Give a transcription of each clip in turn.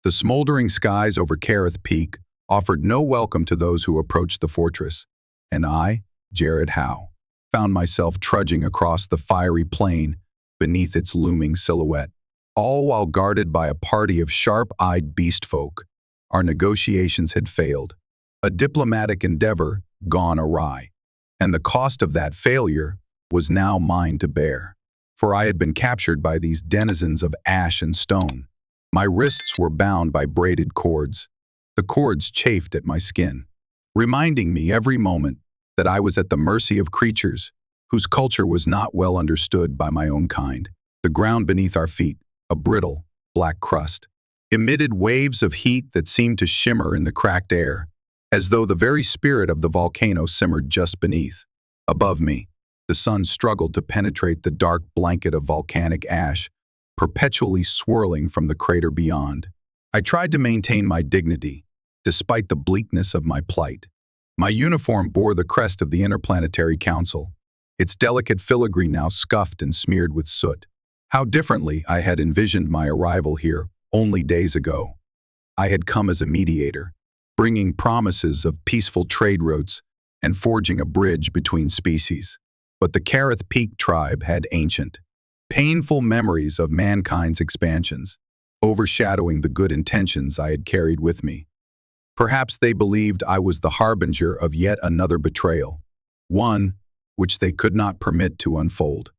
The smoldering skies over Kareth Peak offered no welcome to those who approached the fortress, and I, Jared Howe, found myself trudging across the fiery plain beneath its looming silhouette, all while guarded by a party of sharp-eyed beast folk. Our negotiations had failed, a diplomatic endeavor gone awry, and the cost of that failure was now mine to bear. For I had been captured by these denizens of ash and stone. My wrists were bound by braided cords. The cords chafed at my skin, reminding me every moment that I was at the mercy of creatures whose culture was not well understood by my own kind. The ground beneath our feet, a brittle, black crust, emitted waves of heat that seemed to shimmer in the cracked air, as though the very spirit of the volcano simmered just beneath. Above me, the sun struggled to penetrate the dark blanket of volcanic ash, perpetually swirling from the crater beyond. I tried to maintain my dignity, despite the bleakness of my plight. My uniform bore the crest of the Interplanetary Council, its delicate filigree now scuffed and smeared with soot. How differently I had envisioned my arrival here only days ago. I had come as a mediator, bringing promises of peaceful trade routes and forging a bridge between species. But the Kareth Peak tribe had ancient, painful memories of mankind's expansions, overshadowing the good intentions I had carried with me. Perhaps they believed I was the harbinger of yet another betrayal, one which they could not permit to unfold.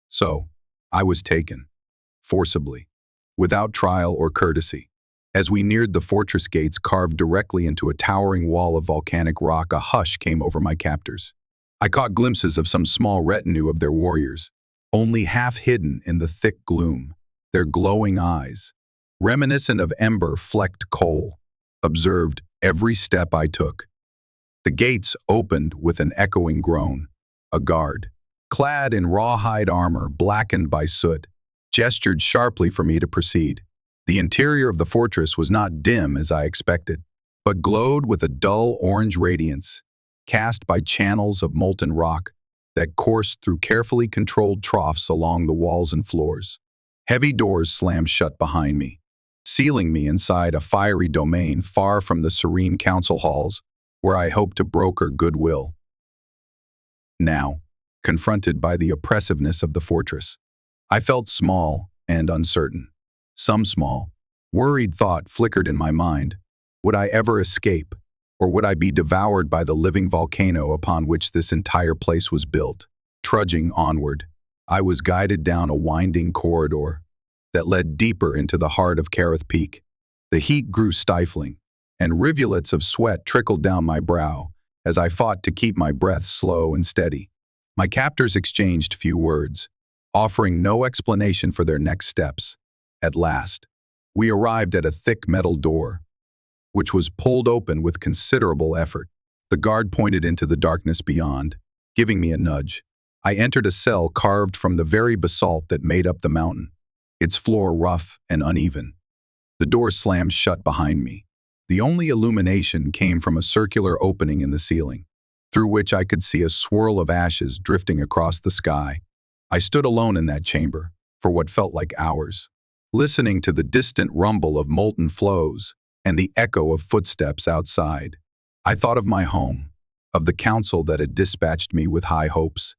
So, I was taken, forcibly, without trial or courtesy. As we neared the fortress gates carved directly into a towering wall of volcanic rock, a hush came over my captors. I caught glimpses of some small retinue of their warriors, only half hidden in the thick gloom, their glowing eyes, reminiscent of ember-flecked coal, observed every step I took. The gates opened with an echoing groan. A guard, clad in rawhide armor blackened by soot, gestured sharply for me to proceed. The interior of the fortress was not dim as I expected, but glowed with a dull orange radiance, cast by channels of molten rock that coursed through carefully controlled troughs along the walls and floors. Heavy doors slammed shut behind me, sealing me inside a fiery domain far from the serene council halls where I hoped to broker goodwill. Now, confronted by the oppressiveness of the fortress, I felt small and uncertain. Some small, worried thought flickered in my mind. Would I ever escape, or would I be devoured by the living volcano upon which this entire place was built? Trudging onward, I was guided down a winding corridor that led deeper into the heart of Kareth Peak. The heat grew stifling, and rivulets of sweat trickled down my brow as I fought to keep my breath slow and steady. My captors exchanged few words, offering no explanation for their next steps. At last, we arrived at a thick metal door, which was pulled open with considerable effort. The guard pointed into the darkness beyond, giving me a nudge. I entered a cell carved from the very basalt that made up the mountain, its floor rough and uneven. The door slammed shut behind me. The only illumination came from a circular opening in the ceiling, through which I could see a swirl of ashes drifting across the sky. I stood alone in that chamber for what felt like hours, listening to the distant rumble of molten flows and the echo of footsteps outside. I thought of my home, of the council that had dispatched me with high hopes,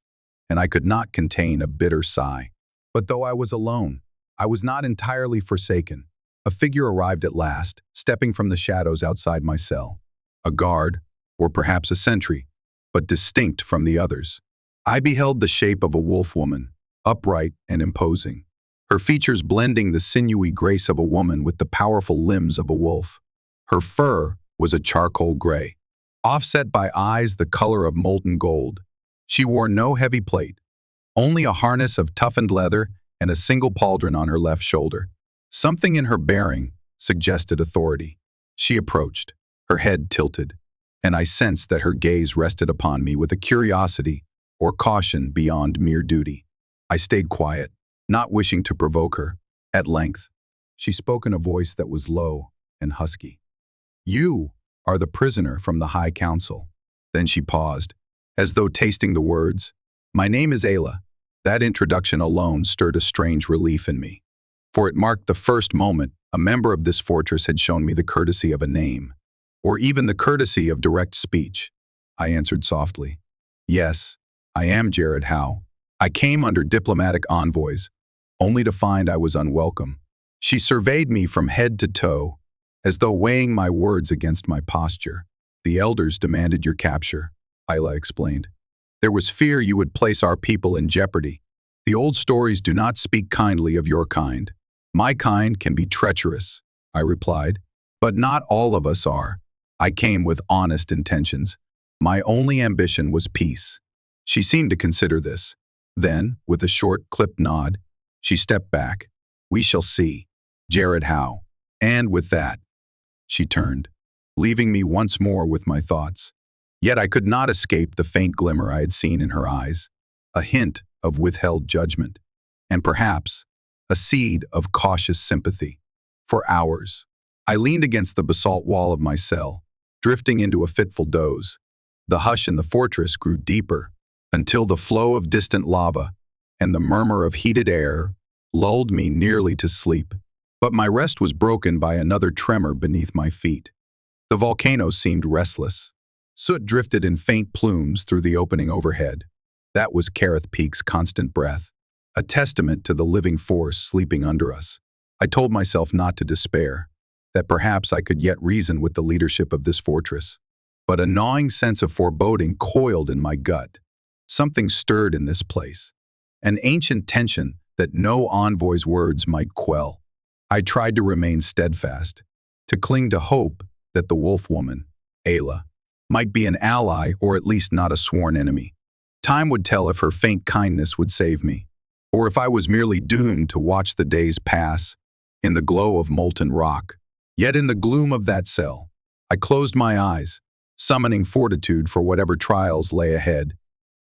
and I could not contain a bitter sigh. But though I was alone, I was not entirely forsaken. A figure arrived at last, stepping from the shadows outside my cell. A guard, or perhaps a sentry, but distinct from the others. I beheld the shape of a wolf woman, upright and imposing, her features blending the sinewy grace of a woman with the powerful limbs of a wolf. Her fur was a charcoal gray, offset by eyes the color of molten gold. She wore no heavy plate, only a harness of toughened leather and a single pauldron on her left shoulder. Something in her bearing suggested authority. She approached, her head tilted, and I sensed that her gaze rested upon me with a curiosity or caution beyond mere duty. I stayed quiet, not wishing to provoke her. At length, she spoke in a voice that was low and husky. "You are the prisoner from the High Council." Then she paused, as though tasting the words. "My name is Ayla." That introduction alone stirred a strange relief in me, for it marked the first moment A member of this fortress had shown me the courtesy of a name, or even the courtesy of direct speech. I answered softly. Yes, I am Jared Howe. I came under diplomatic envoys, only to find I was unwelcome. She surveyed me from head to toe, as though weighing my words against my posture. The elders demanded your capture, Ayla explained. There was fear you would place our people in jeopardy. The old stories do not speak kindly of your kind. My kind can be treacherous, I replied, but not all of us are. I came with honest intentions. My only ambition was peace. She seemed to consider this. Then, with a short, clipped nod, she stepped back. We shall see. Jared Howe. And with that, she turned, leaving me once more with my thoughts. Yet I could not escape the faint glimmer I had seen in her eyes, a hint of withheld judgment, and perhaps a seed of cautious sympathy. For hours, I leaned against the basalt wall of my cell, drifting into a fitful doze. The hush in the fortress grew deeper, until the flow of distant lava and the murmur of heated air lulled me nearly to sleep. But my rest was broken by another tremor beneath my feet. The volcano seemed restless. Soot drifted in faint plumes through the opening overhead. That was Kareth Peak's constant breath, a testament to the living force sleeping under us. I told myself not to despair, that perhaps I could yet reason with the leadership of this fortress. But a gnawing sense of foreboding coiled in my gut. Something stirred in this place, an ancient tension that no envoy's words might quell. I tried to remain steadfast, to cling to hope that the wolf woman, Ayla, might be an ally or at least not a sworn enemy. Time would tell if her faint kindness would save me, or if I was merely doomed to watch the days pass in the glow of molten rock. Yet in the gloom of that cell, I closed my eyes, summoning fortitude for whatever trials lay ahead,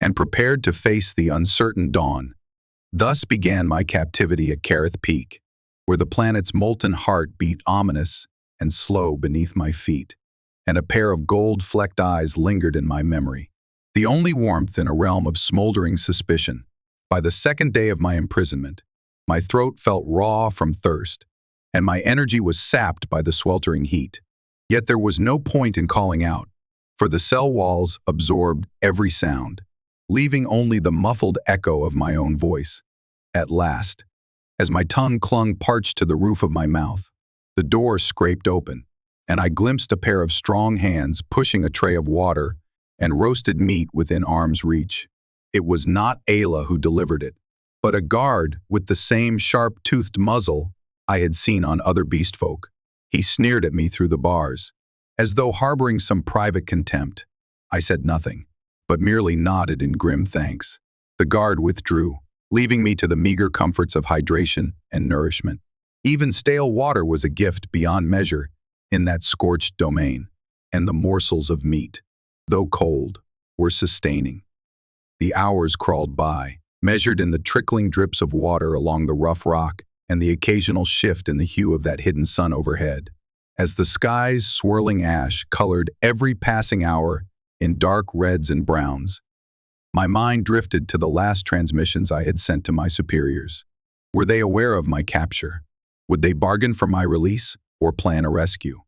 and prepared to face the uncertain dawn. Thus began my captivity at Kareth Peak, where the planet's molten heart beat ominous and slow beneath my feet, and a pair of gold-flecked eyes lingered in my memory, the only warmth in a realm of smoldering suspicion. By the second day of my imprisonment, my throat felt raw from thirst, and my energy was sapped by the sweltering heat. Yet there was no point in calling out, for the cell walls absorbed every sound, leaving only the muffled echo of my own voice. At last, as my tongue clung parched to the roof of my mouth, the door scraped open, and I glimpsed a pair of strong hands pushing a tray of water and roasted meat within arm's reach. It was not Ayla who delivered it, but a guard with the same sharp-toothed muzzle I had seen on other beast folk. He sneered at me through the bars, as though harboring some private contempt. I said nothing, but merely nodded in grim thanks. The guard withdrew, leaving me to the meager comforts of hydration and nourishment. Even stale water was a gift beyond measure in that scorched domain, and the morsels of meat, though cold, were sustaining. The hours crawled by, measured in the trickling drips of water along the rough rock and the occasional shift in the hue of that hidden sun overhead, as the sky's swirling ash colored every passing hour in dark reds and browns. My mind drifted to the last transmissions I had sent to my superiors. Were they aware of my capture? Would they bargain for my release or plan a rescue?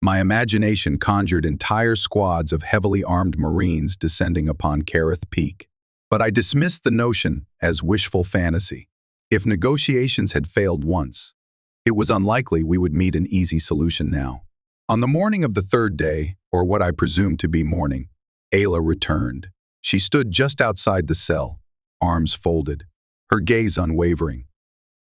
My imagination conjured entire squads of heavily armed Marines descending upon Kareth Peak. But I dismissed the notion as wishful fantasy. If negotiations had failed once, it was unlikely we would meet an easy solution now. On the morning of the third day, or what I presumed to be morning, Ayla returned. She stood just outside the cell, arms folded, her gaze unwavering.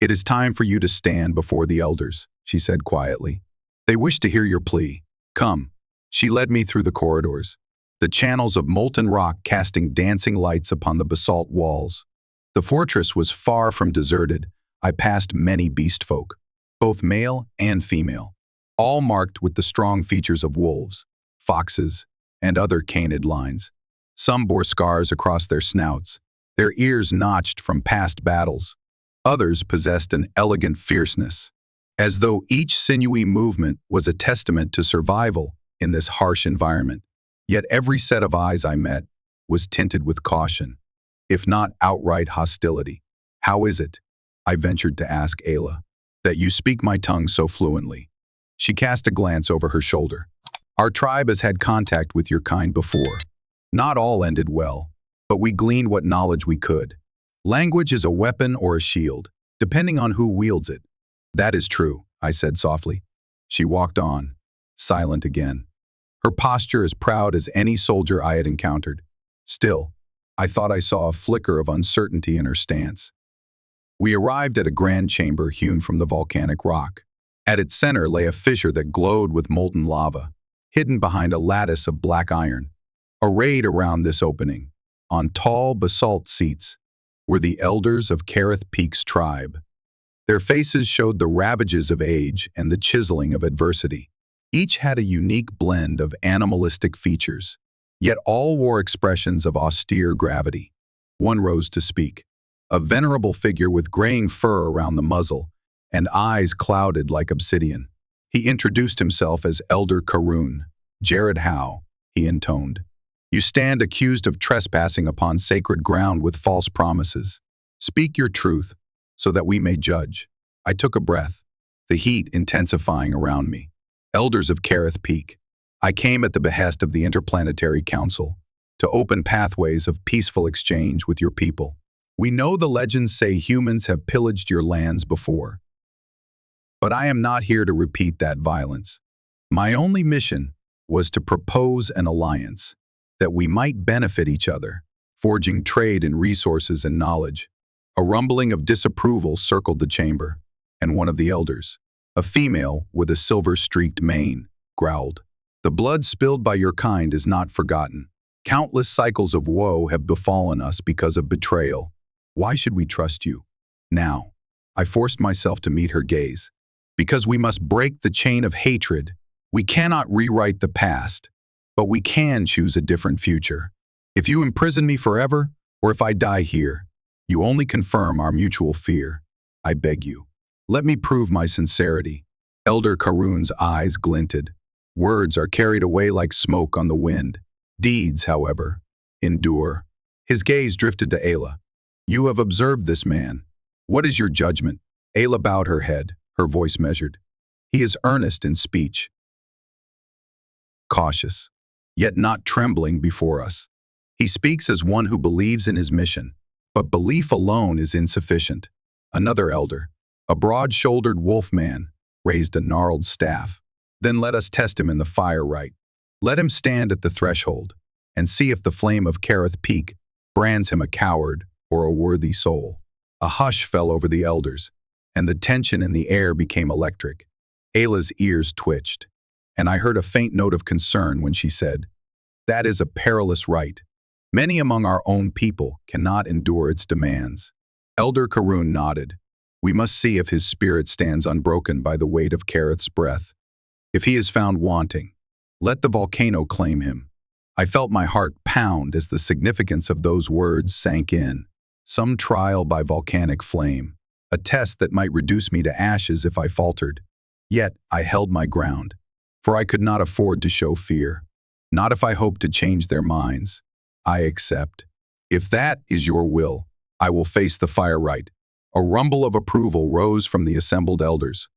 "It is time for you to stand before the elders," she said quietly. "They wish to hear your plea. Come." She led me through the corridors, the channels of molten rock casting dancing lights upon the basalt walls. The fortress was far from deserted. I passed many beast folk, both male and female, all marked with the strong features of wolves, foxes, and other canid lines. Some bore scars across their snouts, their ears notched from past battles. Others possessed an elegant fierceness, as though each sinewy movement was a testament to survival in this harsh environment. Yet every set of eyes I met was tinted with caution, if not outright hostility. "How is it?" I ventured to ask Ayla. that you speak my tongue so fluently." She cast a glance over her shoulder. "Our tribe has had contact with your kind before. Not all ended well, but we gleaned what knowledge we could. Language is a weapon or a shield, depending on who wields it." "That is true," I said softly. She walked on, silent again. Her posture as proud as any soldier I had encountered. Still, I thought I saw a flicker of uncertainty in her stance. We arrived at a grand chamber hewn from the volcanic rock. At its center lay a fissure that glowed with molten lava, hidden behind a lattice of black iron. Arrayed around this opening, on tall basalt seats, were the elders of Kareth Peak's tribe. Their faces showed the ravages of age and the chiseling of adversity. Each had a unique blend of animalistic features, yet all wore expressions of austere gravity. One rose to speak, a venerable figure with graying fur around the muzzle and eyes clouded like obsidian. He introduced himself as Elder Karun. "Jared Howe," he intoned. "You stand accused of trespassing upon sacred ground with false promises. Speak your truth, so that we may judge." I took a breath, the heat intensifying around me. "Elders of Kareth Peak, I came at the behest of the Interplanetary Council to open pathways of peaceful exchange with your people. We know the legends say humans have pillaged your lands before. But I am not here to repeat that violence. My only mission was to propose an alliance, that we might benefit each other, forging trade in resources and knowledge." A rumbling of disapproval circled the chamber, and one of the elders, a female with a silver-streaked mane, growled, "The blood spilled by your kind is not forgotten. Countless cycles of woe have befallen us because of betrayal. Why should we trust you? Now," I forced myself to meet her gaze, "because we must break the chain of hatred. We cannot rewrite the past, but we can choose a different future. If you imprison me forever, or if I die here, you only confirm our mutual fear. I beg you, let me prove my sincerity." Elder Karun's eyes glinted. Words are carried away like smoke on the wind. Deeds, however, endure. His gaze drifted to Ayla. "You have observed this man. What is your judgment?" Ayla bowed her head, her voice measured. "He is earnest in speech, cautious, yet not trembling before us. He speaks as one who believes in his mission, but belief alone is insufficient." Another elder, a broad-shouldered wolf man, raised a gnarled staff. "Then let us test him in the fire right. Let him stand at the threshold, and see if the flame of Kareth Peak brands him a coward or a worthy soul." A hush fell over the elders, and the tension in the air became electric. Ayla's ears twitched, and I heard a faint note of concern when she said, "That is a perilous rite. Many among our own people cannot endure its demands." Elder Karun nodded. "We must see if his spirit stands unbroken by the weight of Kareth's breath. If he is found wanting, let the volcano claim him." I felt my heart pound as the significance of those words sank in. Some trial by volcanic flame, a test that might reduce me to ashes if I faltered. Yet I held my ground, for I could not afford to show fear. Not if I hoped to change their minds. "I accept. If that is your will, I will face the fire right." A rumble of approval rose from the assembled elders.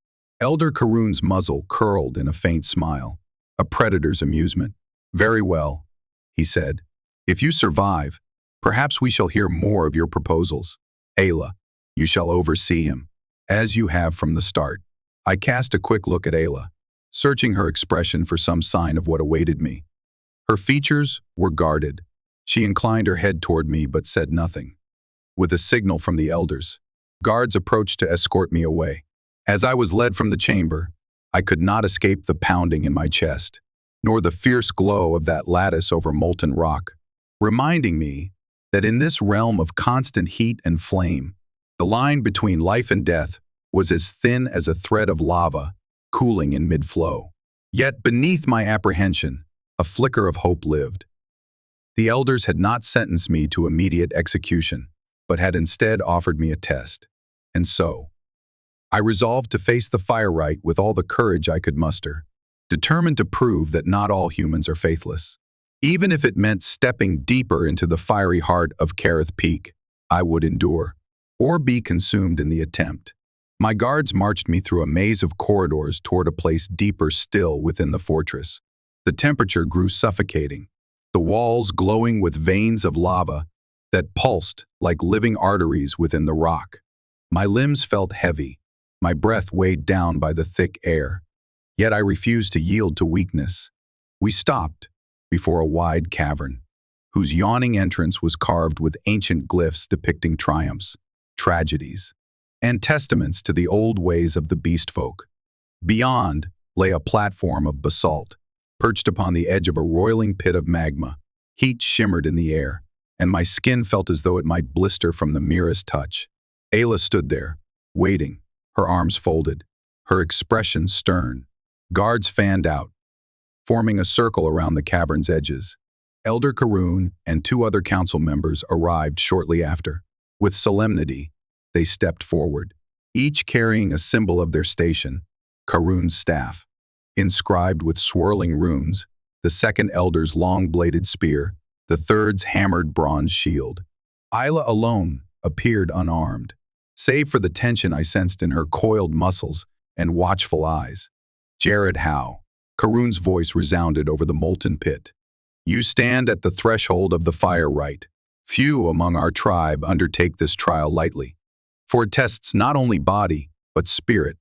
Elder Karun's muzzle curled in a faint smile, a predator's amusement. "Very well," he said. "If you survive, perhaps we shall hear more of your proposals. Ayla, you shall oversee him, as you have from the start." I cast a quick look at Ayla, searching her expression for some sign of what awaited me. Her features were guarded. She inclined her head toward me but said nothing. With a signal from the elders, guards approached to escort me away. As I was led from the chamber, I could not escape the pounding in my chest, nor the fierce glow of that lattice over molten rock, reminding me that in this realm of constant heat and flame, the line between life and death was as thin as a thread of lava cooling in mid-flow. Yet beneath my apprehension, a flicker of hope lived. The elders had not sentenced me to immediate execution, but had instead offered me a test. And so, I resolved to face the fire rite with all the courage I could muster, determined to prove that not all humans are faithless. Even if it meant stepping deeper into the fiery heart of Kareth Peak, I would endure, or be consumed in the attempt. My guards marched me through a maze of corridors toward a place deeper still within the fortress. The temperature grew suffocating, the walls glowing with veins of lava that pulsed like living arteries within the rock. My limbs felt heavy, my breath weighed down by the thick air. Yet I refused to yield to weakness. We stopped before a wide cavern, whose yawning entrance was carved with ancient glyphs depicting triumphs, tragedies, and testaments to the old ways of the beast folk. Beyond lay a platform of basalt, perched upon the edge of a roiling pit of magma. Heat shimmered in the air, and my skin felt as though it might blister from the merest touch. Ayla stood there, waiting, her arms folded, her expression stern. Guards fanned out, forming a circle around the cavern's edges. Elder Karun and two other council members arrived shortly after. With solemnity, they stepped forward, each carrying a symbol of their station, Karun's staff, inscribed with swirling runes, the second elder's long-bladed spear, the third's hammered bronze shield. Ayla alone appeared unarmed, save for the tension I sensed in her coiled muscles and watchful eyes. Jared Howe, Karun's voice resounded over the molten pit. You stand at the threshold of the fire rite. Few among our tribe undertake this trial lightly, for it tests not only body, but spirit.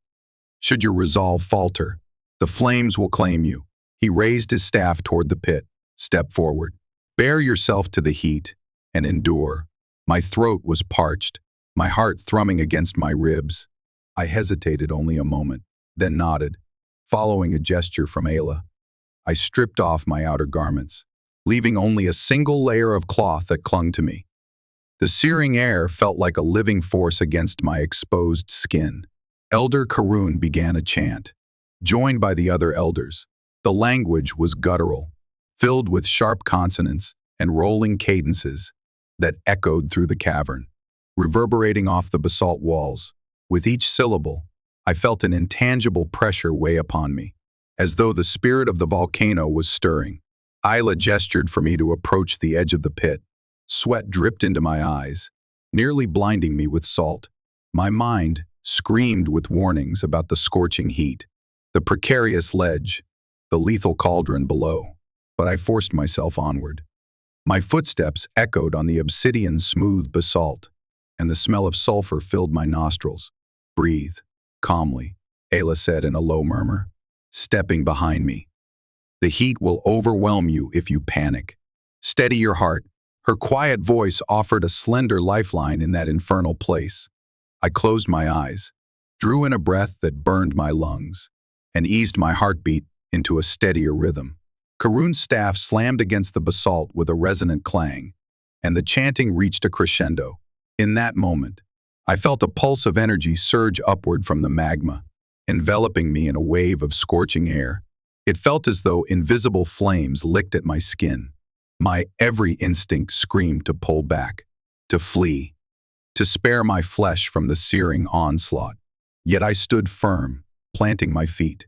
Should your resolve falter, the flames will claim you. He raised his staff toward the pit. Step forward. Bear yourself to the heat and endure. My throat was parched, my heart thrumming against my ribs. I hesitated only a moment, then nodded. Following a gesture from Ayla, I stripped off my outer garments, leaving only a single layer of cloth that clung to me. The searing air felt like a living force against my exposed skin. Elder Karun began a chant, joined by the other elders. The language was guttural, filled with sharp consonants and rolling cadences that echoed through the cavern, reverberating off the basalt walls. With each syllable, I felt an intangible pressure weigh upon me, as though the spirit of the volcano was stirring. Ayla gestured for me to approach the edge of the pit. Sweat dripped into my eyes, nearly blinding me with salt. My mind screamed with warnings about the scorching heat, the precarious ledge, the lethal cauldron below. But I forced myself onward. My footsteps echoed on the obsidian-smooth basalt, and the smell of sulfur filled my nostrils. Breathe, calmly, Ayla said in a low murmur, stepping behind me. The heat will overwhelm you if you panic. Steady your heart. Her quiet voice offered a slender lifeline in that infernal place. I closed my eyes, drew in a breath that burned my lungs, and eased my heartbeat into a steadier rhythm. Karun's staff slammed against the basalt with a resonant clang, and the chanting reached a crescendo. In that moment, I felt a pulse of energy surge upward from the magma, enveloping me in a wave of scorching air. It felt as though invisible flames licked at my skin. My every instinct screamed to pull back, to flee, to spare my flesh from the searing onslaught. Yet I stood firm, planting my feet.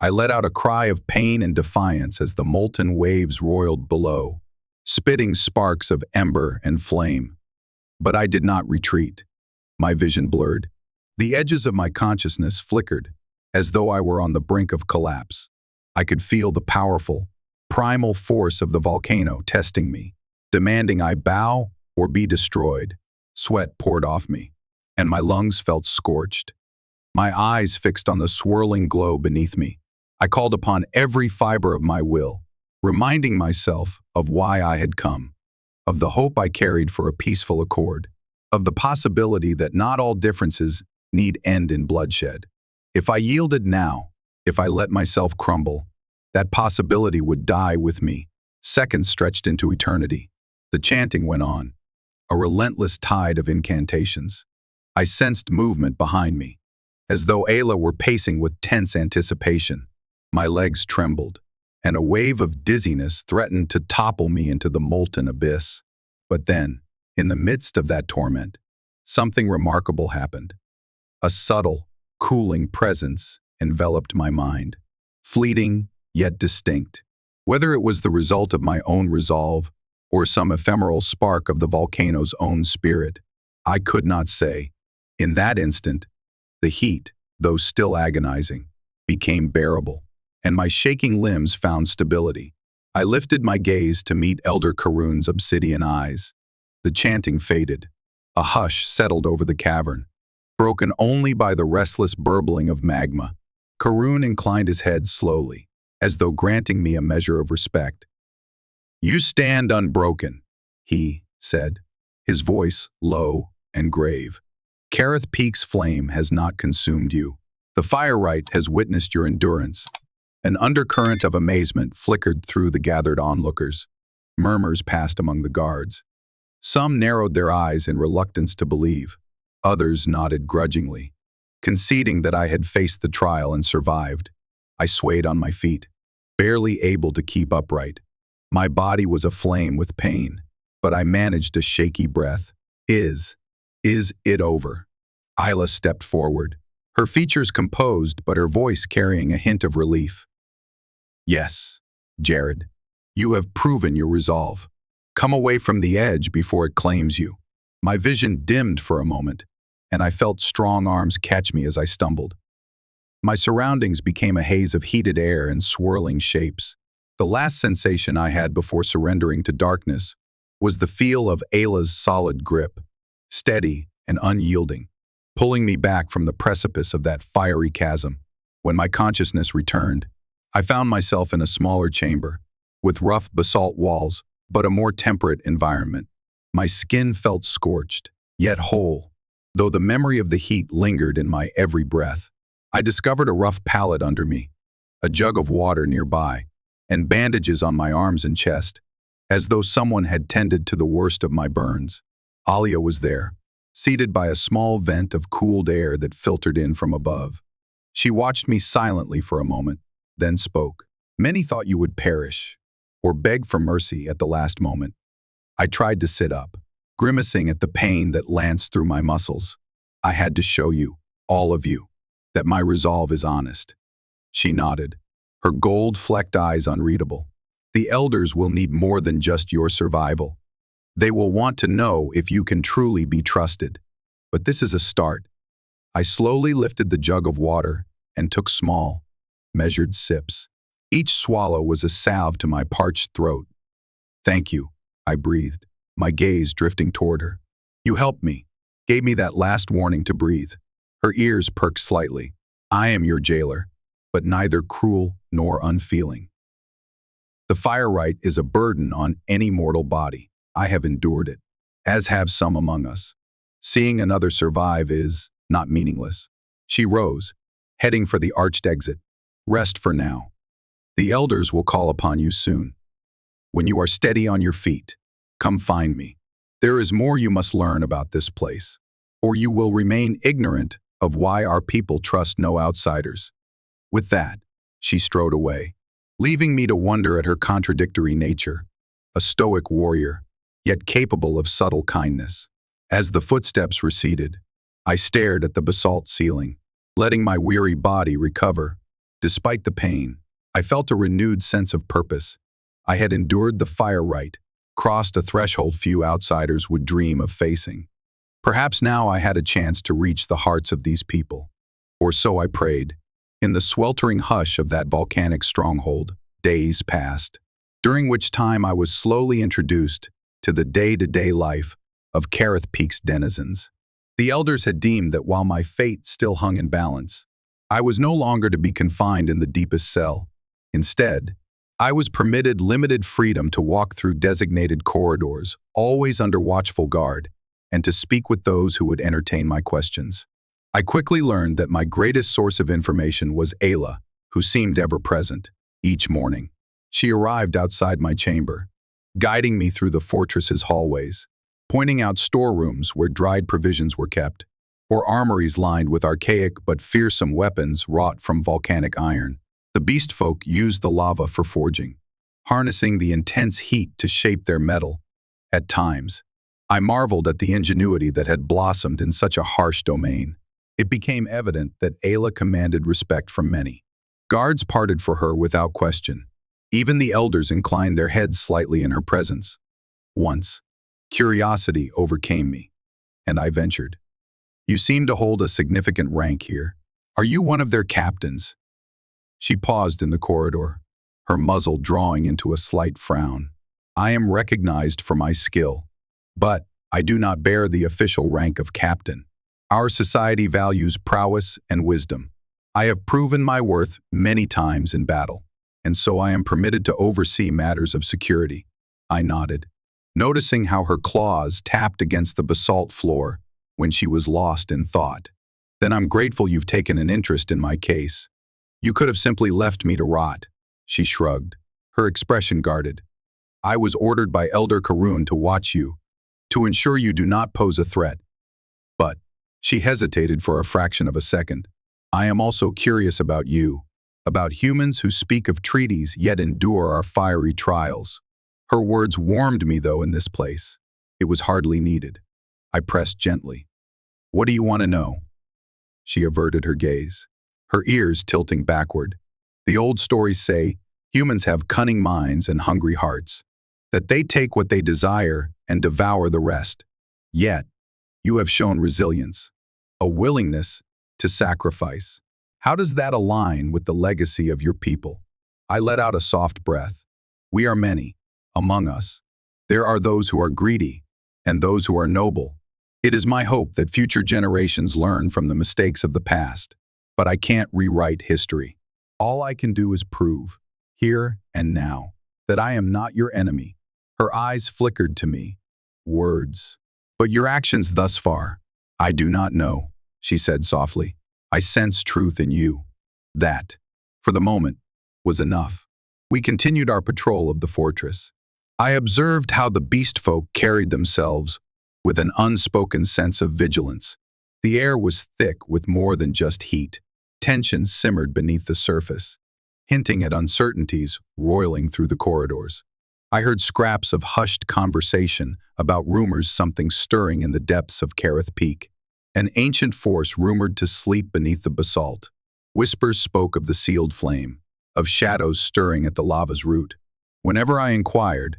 I let out a cry of pain and defiance as the molten waves roiled below, spitting sparks of ember and flame. But I did not retreat. My vision blurred. The edges of my consciousness flickered, as though I were on the brink of collapse. I could feel the powerful, primal force of the volcano testing me, demanding I bow or be destroyed. Sweat poured off me, and my lungs felt scorched. My eyes fixed on the swirling glow beneath me. I called upon every fiber of my will, reminding myself of why I had come, of the hope I carried for a peaceful accord, of the possibility that not all differences need end in bloodshed. If I yielded now, if I let myself crumble, that possibility would die with me. Seconds stretched into eternity. The chanting went on, a relentless tide of incantations. I sensed movement behind me, as though Ayla were pacing with tense anticipation. My legs trembled, and a wave of dizziness threatened to topple me into the molten abyss. But then, in the midst of that torment, something remarkable happened. A subtle, cooling presence enveloped my mind, fleeting yet distinct. Whether it was the result of my own resolve or some ephemeral spark of the volcano's own spirit, I could not say. In that instant, The heat, though still agonizing, became bearable, and my shaking limbs found stability. I lifted my gaze to meet Elder Karun's obsidian eyes. The chanting faded. A hush settled over the cavern, broken only by the restless burbling of magma. Karun inclined his head slowly, as though granting me a measure of respect. "You stand unbroken," he said, his voice low and grave. "Kareth Peak's flame has not consumed you. The fire rite has witnessed your endurance." An undercurrent of amazement flickered through the gathered onlookers. Murmurs passed among the guards. Some narrowed their eyes in reluctance to believe. Others nodded grudgingly, conceding that I had faced the trial and survived. I swayed on my feet, barely able to keep upright. My body was aflame with pain, but I managed a shaky breath. Is it over?" Ayla stepped forward, her features composed but her voice carrying a hint of relief. "Yes, Jared, you have proven your resolve. Come away from the edge before it claims you." My vision dimmed for a moment, and I felt strong arms catch me as I stumbled. My surroundings became a haze of heated air and swirling shapes. The last sensation I had before surrendering to darkness was the feel of Ayla's solid grip, steady and unyielding, pulling me back from the precipice of that fiery chasm. When my consciousness returned, I found myself in a smaller chamber, with rough basalt walls, but a more temperate environment. My skin felt scorched, yet whole, though the memory of the heat lingered in my every breath. I discovered a rough pallet under me, a jug of water nearby, and bandages on my arms and chest, as though someone had tended to the worst of my burns. Ayla was there, seated by a small vent of cooled air that filtered in from above. She watched me silently for a moment, then spoke. "Many thought you would perish, or beg for mercy at the last moment." I tried to sit up, grimacing at the pain that lanced through my muscles. "I had to show you, all of you, that my resolve is honest." She nodded, her gold-flecked eyes unreadable. "The elders will need more than just your survival. They will want to know if you can truly be trusted. But this is a start." I slowly lifted the jug of water and took small, measured sips. Each swallow was a salve to my parched throat. "Thank you," I breathed, my gaze drifting toward her. "You helped me, gave me that last warning to breathe." Her ears perked slightly. "I am your jailer, but neither cruel nor unfeeling. The fire rite is a burden on any mortal body. I have endured it, as have some among us. Seeing another survive is not meaningless." She rose, heading for the arched exit. "Rest for now. The elders will call upon you soon. When you are steady on your feet, come find me. There is more you must learn about this place, or you will remain ignorant of why our people trust no outsiders." With that, she strode away, leaving me to wonder at her contradictory nature, a stoic warrior, yet capable of subtle kindness. As the footsteps receded, I stared at the basalt ceiling, letting my weary body recover. Despite the pain, I felt a renewed sense of purpose. I had endured the fire rite, crossed a threshold few outsiders would dream of facing. Perhaps now I had a chance to reach the hearts of these people. Or so I prayed. In the sweltering hush of that volcanic stronghold, days passed, during which time I was slowly introduced to the day-to-day life of Kareth Peak's denizens. The elders had deemed that while my fate still hung in balance, I was no longer to be confined in the deepest cell. Instead, I was permitted limited freedom to walk through designated corridors, always under watchful guard, and to speak with those who would entertain my questions. I quickly learned that my greatest source of information was Ayla, who seemed ever present. Each morning, she arrived outside my chamber, guiding me through the fortress's hallways, pointing out storerooms where dried provisions were kept, or armories lined with archaic but fearsome weapons wrought from volcanic iron. The beast folk used the lava for forging, harnessing the intense heat to shape their metal. At times, I marveled at the ingenuity that had blossomed in such a harsh domain. It became evident that Ayla commanded respect from many. Guards parted for her without question. Even the elders inclined their heads slightly in her presence. Once, curiosity overcame me, and I ventured. You seem to hold a significant rank here. Are you one of their captains? She paused in the corridor, her muzzle drawing into a slight frown. I am recognized for my skill, but I do not bear the official rank of captain. Our society values prowess and wisdom. I have proven my worth many times in battle, and so I am permitted to oversee matters of security. I nodded, noticing how her claws tapped against the basalt floor when she was lost in thought. Then I'm grateful you've taken an interest in my case. You could have simply left me to rot. She shrugged, her expression guarded. I was ordered by Elder Karun to watch you, to ensure you do not pose a threat. But she hesitated for a fraction of a second. I am also curious about you, about humans who speak of treaties yet endure our fiery trials. Her words warmed me, though, in this place. It was hardly needed. I pressed gently. What do you want to know? She averted her gaze, her ears tilting backward. The old stories say humans have cunning minds and hungry hearts, that they take what they desire and devour the rest. Yet, you have shown resilience, a willingness to sacrifice. How does that align with the legacy of your people? I let out a soft breath. We are many. Among us, there are those who are greedy and those who are noble. It is my hope that future generations learn from the mistakes of the past, but I can't rewrite history. All I can do is prove, here and now, that I am not your enemy. Her eyes flickered to me. Words. But your actions thus far, I do not know, she said softly. I sense truth in you. That, for the moment, was enough. We continued our patrol of the fortress. I observed how the beast folk carried themselves with an unspoken sense of vigilance. The air was thick with more than just heat. Tension simmered beneath the surface, hinting at uncertainties roiling through the corridors. I heard scraps of hushed conversation about rumors something stirring in the depths of Kareth Peak, an ancient force rumored to sleep beneath the basalt. Whispers spoke of the sealed flame, of shadows stirring at the lava's root. Whenever I inquired,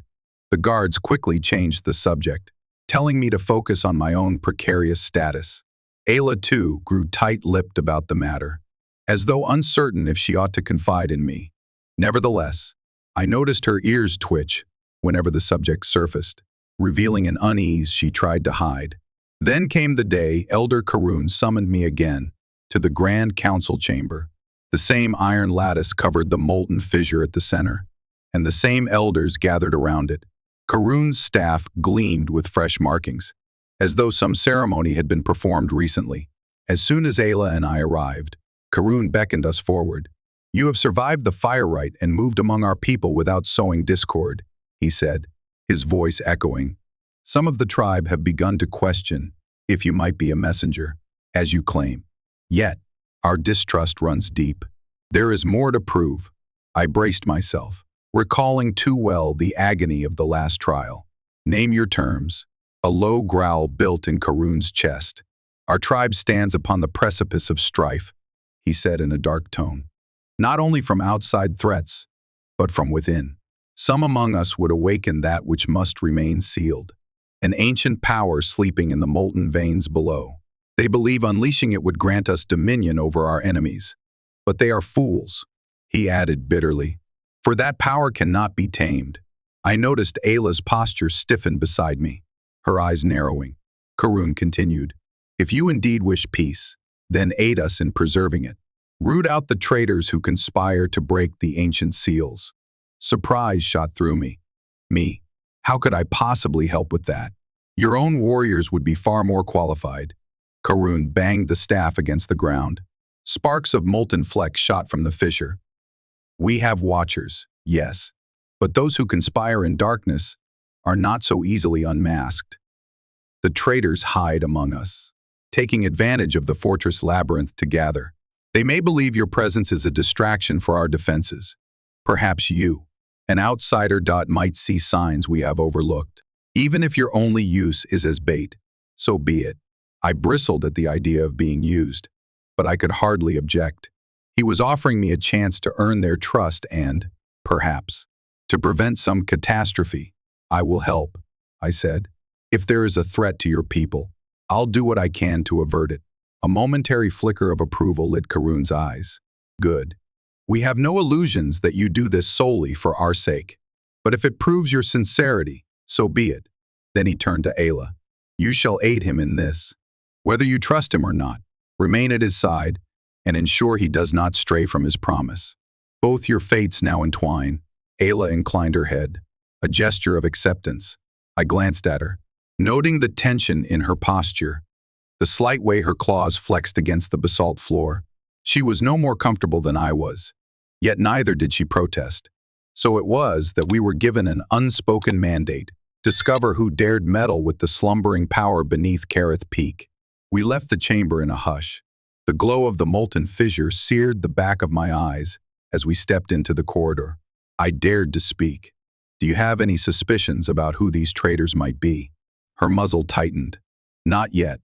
the guards quickly changed the subject, telling me to focus on my own precarious status. Ayla, too, grew tight-lipped about the matter, as though uncertain if she ought to confide in me. Nevertheless, I noticed her ears twitch whenever the subject surfaced, revealing an unease she tried to hide. Then came the day Elder Karun summoned me again to the Grand Council chamber. The same iron lattice covered the molten fissure at the center, and the same elders gathered around it. Karun's staff gleamed with fresh markings, as though some ceremony had been performed recently. As soon as Ayla and I arrived, Karun beckoned us forward. You have survived the fire rite and moved among our people without sowing discord, he said, his voice echoing. Some of the tribe have begun to question if you might be a messenger, as you claim. Yet, our distrust runs deep. There is more to prove. I braced myself, recalling too well the agony of the last trial. Name your terms. A low growl built in Karun's chest. Our tribe stands upon the precipice of strife, he said in a dark tone. Not only from outside threats, but from within. Some among us would awaken that which must remain sealed, an ancient power sleeping in the molten veins below. They believe unleashing it would grant us dominion over our enemies. But they are fools, he added bitterly, for that power cannot be tamed. I noticed Ayla's posture stiffen beside me, her eyes narrowing. Karun continued, if you indeed wish peace, then aid us in preserving it. Root out the traitors who conspire to break the ancient seals. Surprise shot through me. Me. How could I possibly help with that? Your own warriors would be far more qualified. Karun banged the staff against the ground. Sparks of molten flecks shot from the fissure. We have watchers, yes, but those who conspire in darkness are not so easily unmasked. The traitors hide among us, taking advantage of the fortress labyrinth to gather. They may believe your presence is a distraction for our defenses. Perhaps you, an outsider, might see signs we have overlooked. Even if your only use is as bait, so be it. I bristled at the idea of being used, but I could hardly object. He was offering me a chance to earn their trust and, perhaps, to prevent some catastrophe. I will help, I said. If there is a threat to your people, I'll do what I can to avert it. A momentary flicker of approval lit Karun's eyes. Good. We have no illusions that you do this solely for our sake. But if it proves your sincerity, so be it. Then he turned to Ayla. You shall aid him in this. Whether you trust him or not, remain at his side and ensure he does not stray from his promise. Both your fates now entwine. Ayla inclined her head, a gesture of acceptance. I glanced at her, noting the tension in her posture, the slight way her claws flexed against the basalt floor. She was no more comfortable than I was, yet neither did she protest. So it was that we were given an unspoken mandate: discover who dared meddle with the slumbering power beneath Kareth Peak. We left the chamber in a hush. The glow of the molten fissure seared the back of my eyes as we stepped into the corridor. I dared to speak. Do you have any suspicions about who these traitors might be? Her muzzle tightened. Not yet.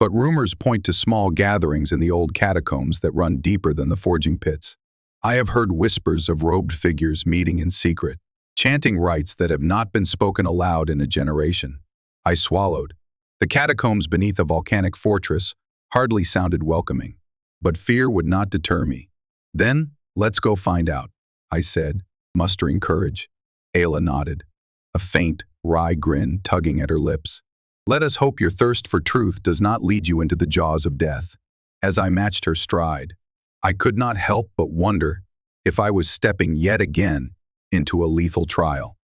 But rumors point to small gatherings in the old catacombs that run deeper than the forging pits. I have heard whispers of robed figures meeting in secret, chanting rites that have not been spoken aloud in a generation. I swallowed. The catacombs beneath a volcanic fortress hardly sounded welcoming, but fear would not deter me. Then, let's go find out, I said, mustering courage. Ayla nodded, a faint, wry grin tugging at her lips. Let us hope your thirst for truth does not lead you into the jaws of death. As I matched her stride, I could not help but wonder if I was stepping yet again into a lethal trial.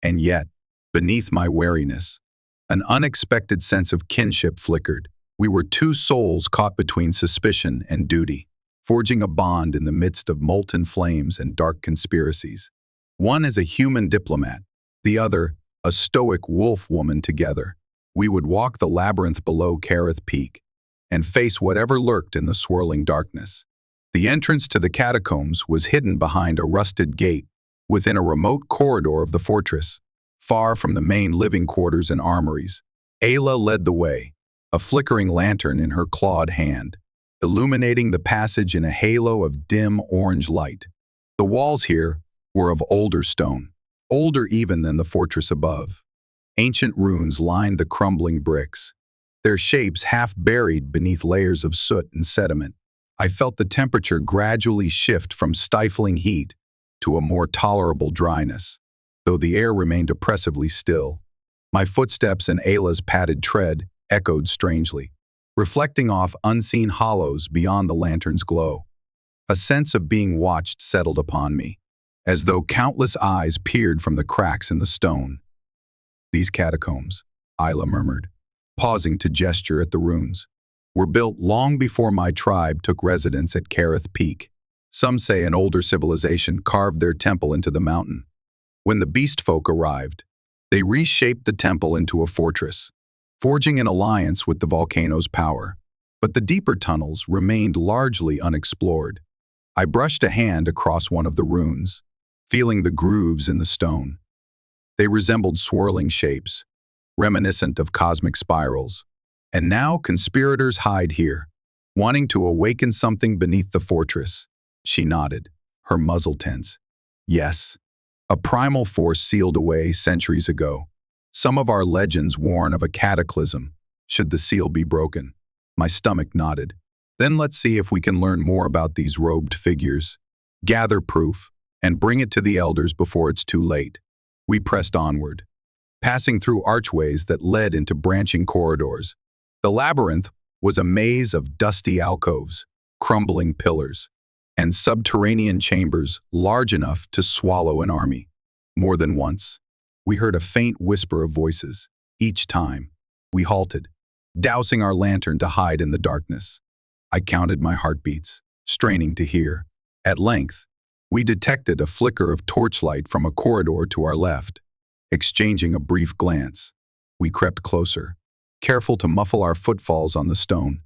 And yet, beneath my wariness, an unexpected sense of kinship flickered. We were two souls caught between suspicion and duty, forging a bond in the midst of molten flames and dark conspiracies. One is a human diplomat, the other a stoic wolf woman. Together, we would walk the labyrinth below Kareth Peak and face whatever lurked in the swirling darkness. The entrance to the catacombs was hidden behind a rusted gate within a remote corridor of the fortress, far from the main living quarters and armories. Ayla led the way, a flickering lantern in her clawed hand, illuminating the passage in a halo of dim orange light. The walls here were of older stone, older even than the fortress above. Ancient runes lined the crumbling bricks, their shapes half buried beneath layers of soot and sediment. I felt the temperature gradually shift from stifling heat to a more tolerable dryness, though the air remained oppressively still. My footsteps and Ayla's padded tread echoed strangely, reflecting off unseen hollows beyond the lantern's glow. A sense of being watched settled upon me, as though countless eyes peered from the cracks in the stone. These catacombs, Ayla murmured, pausing to gesture at the runes, were built long before my tribe took residence at Kareth Peak. Some say an older civilization carved their temple into the mountain. When the beast folk arrived, they reshaped the temple into a fortress, forging an alliance with the volcano's power. But the deeper tunnels remained largely unexplored. I brushed a hand across one of the runes, feeling the grooves in the stone. They resembled swirling shapes, reminiscent of cosmic spirals. And now conspirators hide here, wanting to awaken something beneath the fortress. She nodded, her muzzle tense. Yes, a primal force sealed away centuries ago. Some of our legends warn of a cataclysm, should the seal be broken. My stomach nodded. Then let's see if we can learn more about these robed figures. Gather proof, and bring it to the elders before it's too late. We pressed onward, passing through archways that led into branching corridors. The labyrinth was a maze of dusty alcoves, crumbling pillars, and subterranean chambers large enough to swallow an army. More than once, we heard a faint whisper of voices. Each time, we halted, dousing our lantern to hide in the darkness. I counted my heartbeats, straining to hear. At length, we detected a flicker of torchlight from a corridor to our left. Exchanging a brief glance, we crept closer, careful to muffle our footfalls on the stone.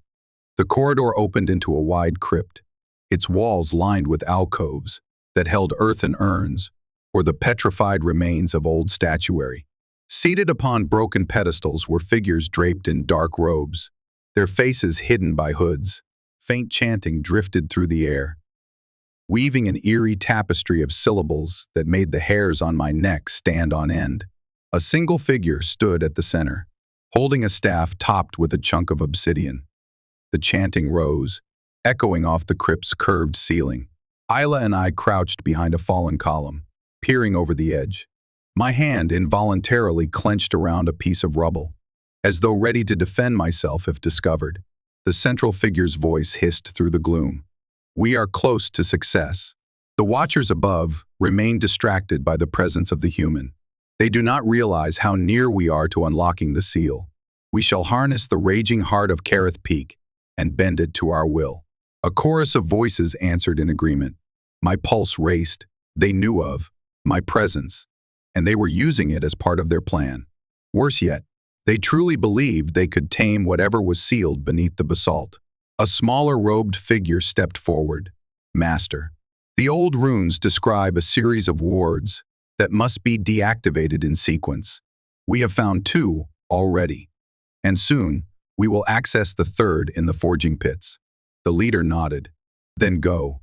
The corridor opened into a wide crypt, its walls lined with alcoves that held earthen urns or the petrified remains of old statuary. Seated upon broken pedestals were figures draped in dark robes, their faces hidden by hoods. Faint chanting drifted through the air, weaving an eerie tapestry of syllables that made the hairs on my neck stand on end. A single figure stood at the center, holding a staff topped with a chunk of obsidian. The chanting rose, echoing off the crypt's curved ceiling. Ayla and I crouched behind a fallen column, peering over the edge. My hand involuntarily clenched around a piece of rubble, as though ready to defend myself if discovered. The central figure's voice hissed through the gloom. "We are close to success." The watchers above remain distracted by the presence of the human. They do not realize how near we are to unlocking the seal. We shall harness the raging heart of Kareth Peak and bend it to our will. A chorus of voices answered in agreement. My pulse raced. They knew of my presence, and they were using it as part of their plan. Worse yet, they truly believed they could tame whatever was sealed beneath the basalt. A smaller robed figure stepped forward. Master. The old runes describe a series of wards that must be deactivated in sequence. We have found 2 already, and soon we will access the 3rd in the forging pits. The leader nodded. Then go.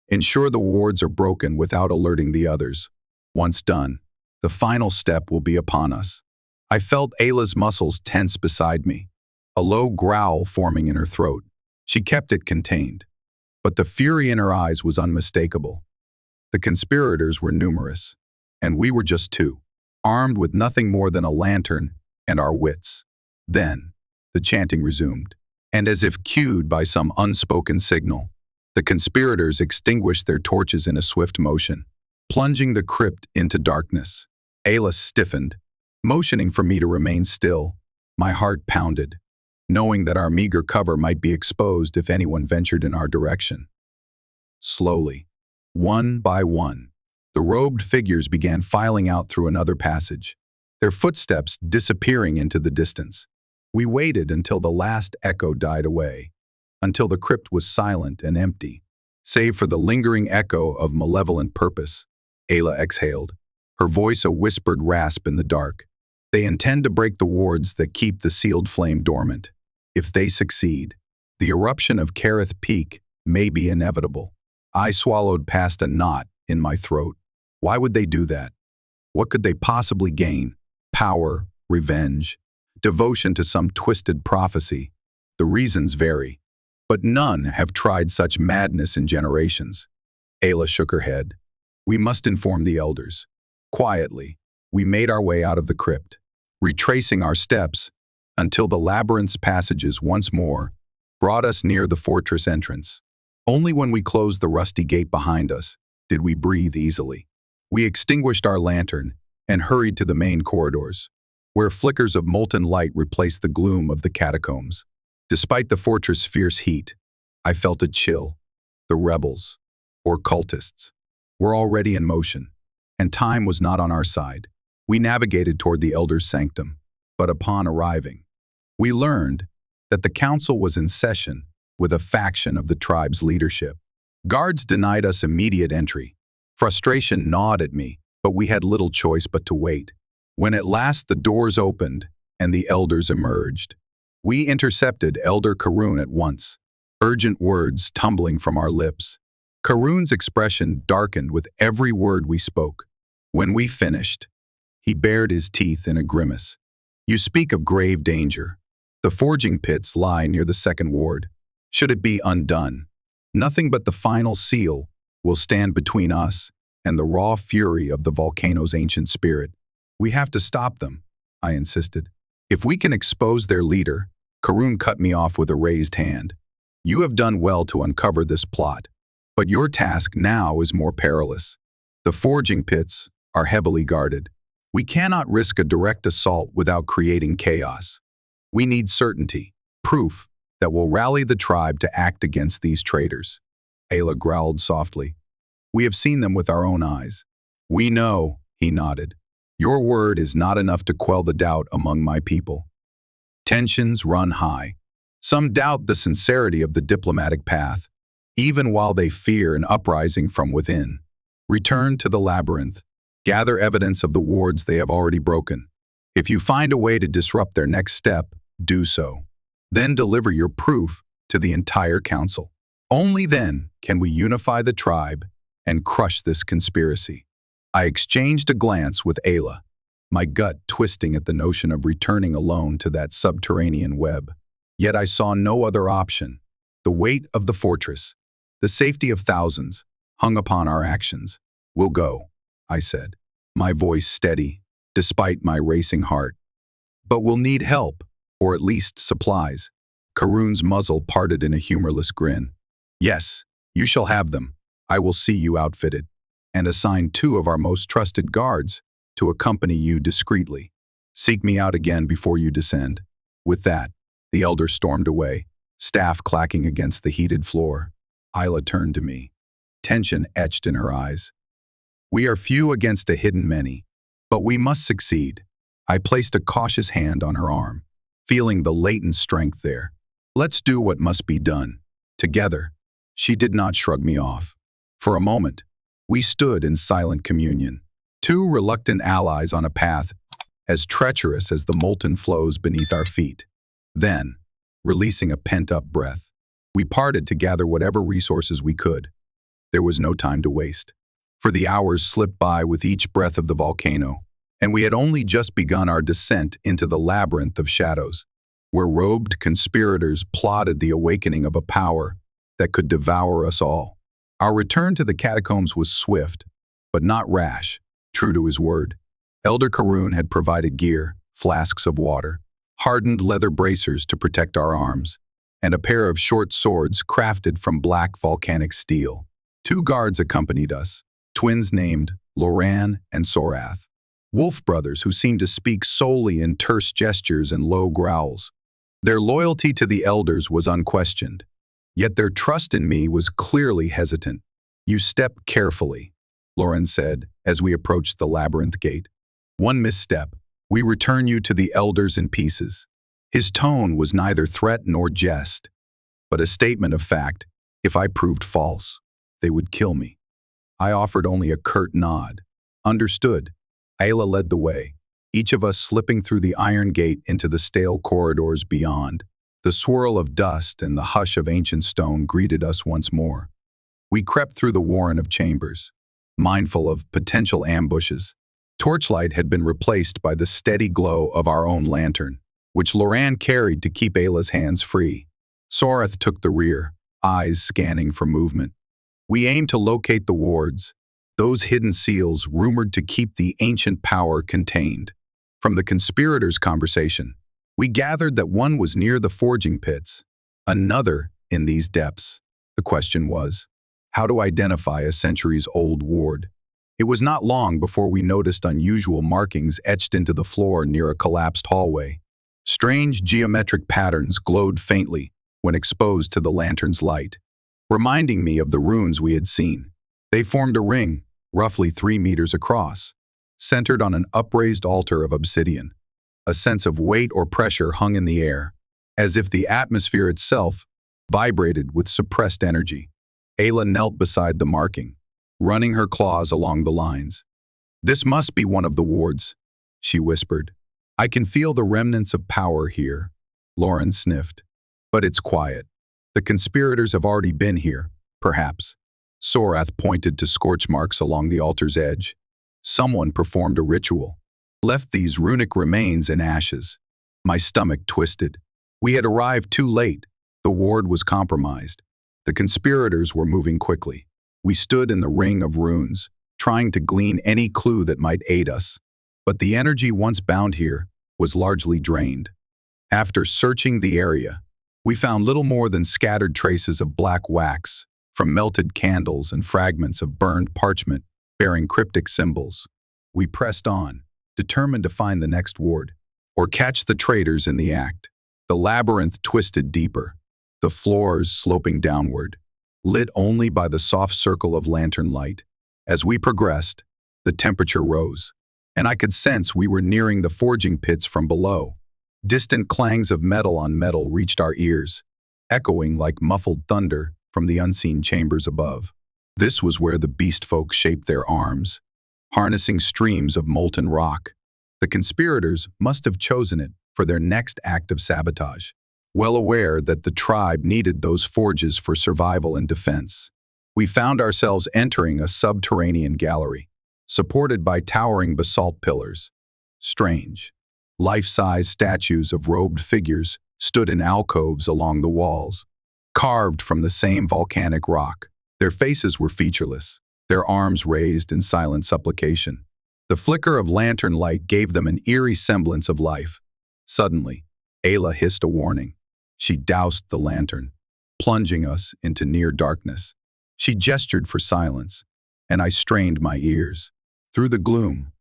Ensure the wards are broken without alerting the others. Once done, the final step will be upon us. I felt Ayla's muscles tense beside me, a low growl forming in her throat. She kept it contained, but the fury in her eyes was unmistakable. The conspirators were numerous, and we were just 2, armed with nothing more than a lantern and our wits. Then, the chanting resumed, and as if cued by some unspoken signal, the conspirators extinguished their torches in a swift motion, plunging the crypt into darkness. Ayla stiffened, motioning for me to remain still. My heart pounded, knowing that our meager cover might be exposed if anyone ventured in our direction. Slowly, one by one, the robed figures began filing out through another passage, their footsteps disappearing into the distance. We waited until the last echo died away, until the crypt was silent and empty, save for the lingering echo of malevolent purpose. Ayla exhaled, her voice a whispered rasp in the dark. They intend to break the wards that keep the sealed flame dormant. If they succeed, the eruption of Kareth Peak may be inevitable. I swallowed past a knot in my throat. Why would they do that? What could they possibly gain? Power, revenge, devotion to some twisted prophecy? The reasons vary, but none have tried such madness in generations. Ayla shook her head. We must inform the elders. Quietly, we made our way out of the crypt, retracing our steps until the labyrinth's passages once more brought us near the fortress entrance. Only when we closed the rusty gate behind us did we breathe easily. We extinguished our lantern and hurried to the main corridors, where flickers of molten light replaced the gloom of the catacombs. Despite the fortress' fierce heat, I felt a chill. The rebels, or cultists, were already in motion, and time was not on our side. We navigated toward the Elder's sanctum, but upon arriving, we learned that the council was in session with a faction of the tribe's leadership. Guards denied us immediate entry. Frustration gnawed at me, but we had little choice but to wait. When at last the doors opened and the elders emerged, we intercepted Elder Karun at once, urgent words tumbling from our lips. Karun's expression darkened with every word we spoke. When we finished, he bared his teeth in a grimace. You speak of grave danger. The forging pits lie near the second ward. Should it be undone, nothing but the final seal will stand between us and the raw fury of the volcano's ancient spirit. We have to stop them, I insisted. If we can expose their leader, Karun cut me off with a raised hand. You have done well to uncover this plot, but your task now is more perilous. The forging pits are heavily guarded. We cannot risk a direct assault without creating chaos. We need certainty, proof that will rally the tribe to act against these traitors. Ayla growled softly. We have seen them with our own eyes. We know, he nodded. Your word is not enough to quell the doubt among my people. Tensions run high. Some doubt the sincerity of the diplomatic path, even while they fear an uprising from within. Return to the labyrinth. Gather evidence of the wards they have already broken. If you find a way to disrupt their next step, do so. Then deliver your proof to the entire council. Only then can we unify the tribe and crush this conspiracy. I exchanged a glance with Ayla, my gut twisting at the notion of returning alone to that subterranean web. Yet I saw no other option. The weight of the fortress, the safety of thousands, hung upon our actions. "We'll go," I said, my voice steady, despite my racing heart. "But we'll need help, or at least supplies." Karun's muzzle parted in a humorless grin. "Yes, you shall have them. I will see you outfitted, and assign 2 of our most trusted guards to accompany you discreetly. Seek me out again before you descend." With that, the elder stormed away, staff clacking against the heated floor. Ayla turned to me, tension etched in her eyes. "We are few against a hidden many, but we must succeed." I placed a cautious hand on her arm, feeling the latent strength there. "Let's do what must be done. Together." She did not shrug me off. For a moment, we stood in silent communion, 2 reluctant allies on a path as treacherous as the molten flows beneath our feet. Then, releasing a pent-up breath, we parted to gather whatever resources we could. There was no time to waste, for the hours slipped by with each breath of the volcano, and we had only just begun our descent into the labyrinth of shadows, where robed conspirators plotted the awakening of a power that could devour us all. Our return to the catacombs was swift, but not rash, true to his word. Elder Karun had provided gear, flasks of water, hardened leather bracers to protect our arms, and a pair of short swords crafted from black volcanic steel. 2 guards accompanied us, twins named Loran and Sorath, wolf brothers who seemed to speak solely in terse gestures and low growls. Their loyalty to the elders was unquestioned, yet their trust in me was clearly hesitant. "You step carefully," Loran said as we approached the labyrinth gate. "One misstep, we return you to the elders in pieces." His tone was neither threat nor jest, but a statement of fact. If I proved false, they would kill me. I offered only a curt nod. "Understood." Ayla led the way, each of us slipping through the iron gate into the stale corridors beyond. The swirl of dust and the hush of ancient stone greeted us once more. We crept through the warren of chambers, mindful of potential ambushes. Torchlight had been replaced by the steady glow of our own lantern, which Loran carried to keep Ayla's hands free. Sorath took the rear, eyes scanning for movement. We aimed to locate the wards, those hidden seals rumored to keep the ancient power contained. From the conspirators' conversation, we gathered that one was near the forging pits, another in these depths. The question was, how to identify a centuries-old ward? It was not long before we noticed unusual markings etched into the floor near a collapsed hallway. Strange geometric patterns glowed faintly when exposed to the lantern's light, reminding me of the runes we had seen. They formed a ring, roughly 3 meters across, centered on an upraised altar of obsidian. A sense of weight or pressure hung in the air, as if the atmosphere itself vibrated with suppressed energy. Ayla knelt beside the marking, running her claws along the lines. "This must be one of the wards," she whispered. "I can feel the remnants of power here." Loran sniffed. "But it's quiet. The conspirators have already been here, perhaps." Sorath pointed to scorch marks along the altar's edge. "Someone performed a ritual, left these runic remains in ashes." My stomach twisted. We had arrived too late. The ward was compromised. The conspirators were moving quickly. We stood in the ring of runes, trying to glean any clue that might aid us. But the energy once bound here was largely drained. After searching the area, we found little more than scattered traces of black wax from melted candles and fragments of burned parchment bearing cryptic symbols. We pressed on, determined to find the next ward, or catch the traitors in the act. The labyrinth twisted deeper, the floors sloping downward, lit only by the soft circle of lantern light. As we progressed, the temperature rose, and I could sense we were nearing the forging pits from below. Distant clangs of metal on metal reached our ears, echoing like muffled thunder from the unseen chambers above. This was where the beast folk shaped their arms, harnessing streams of molten rock. The conspirators must have chosen it for their next act of sabotage, well aware that the tribe needed those forges for survival and defense. We found ourselves entering a subterranean gallery, supported by towering basalt pillars. Strange. Life-size statues of robed figures stood in alcoves along the walls, carved from the same volcanic rock. Their faces were featureless, their arms raised in silent supplication. The flicker of lantern light gave them an eerie semblance of life. Suddenly, Ayla hissed a warning. She doused the lantern, plunging us into near darkness. She gestured for silence, and I strained my ears. Through the gloom,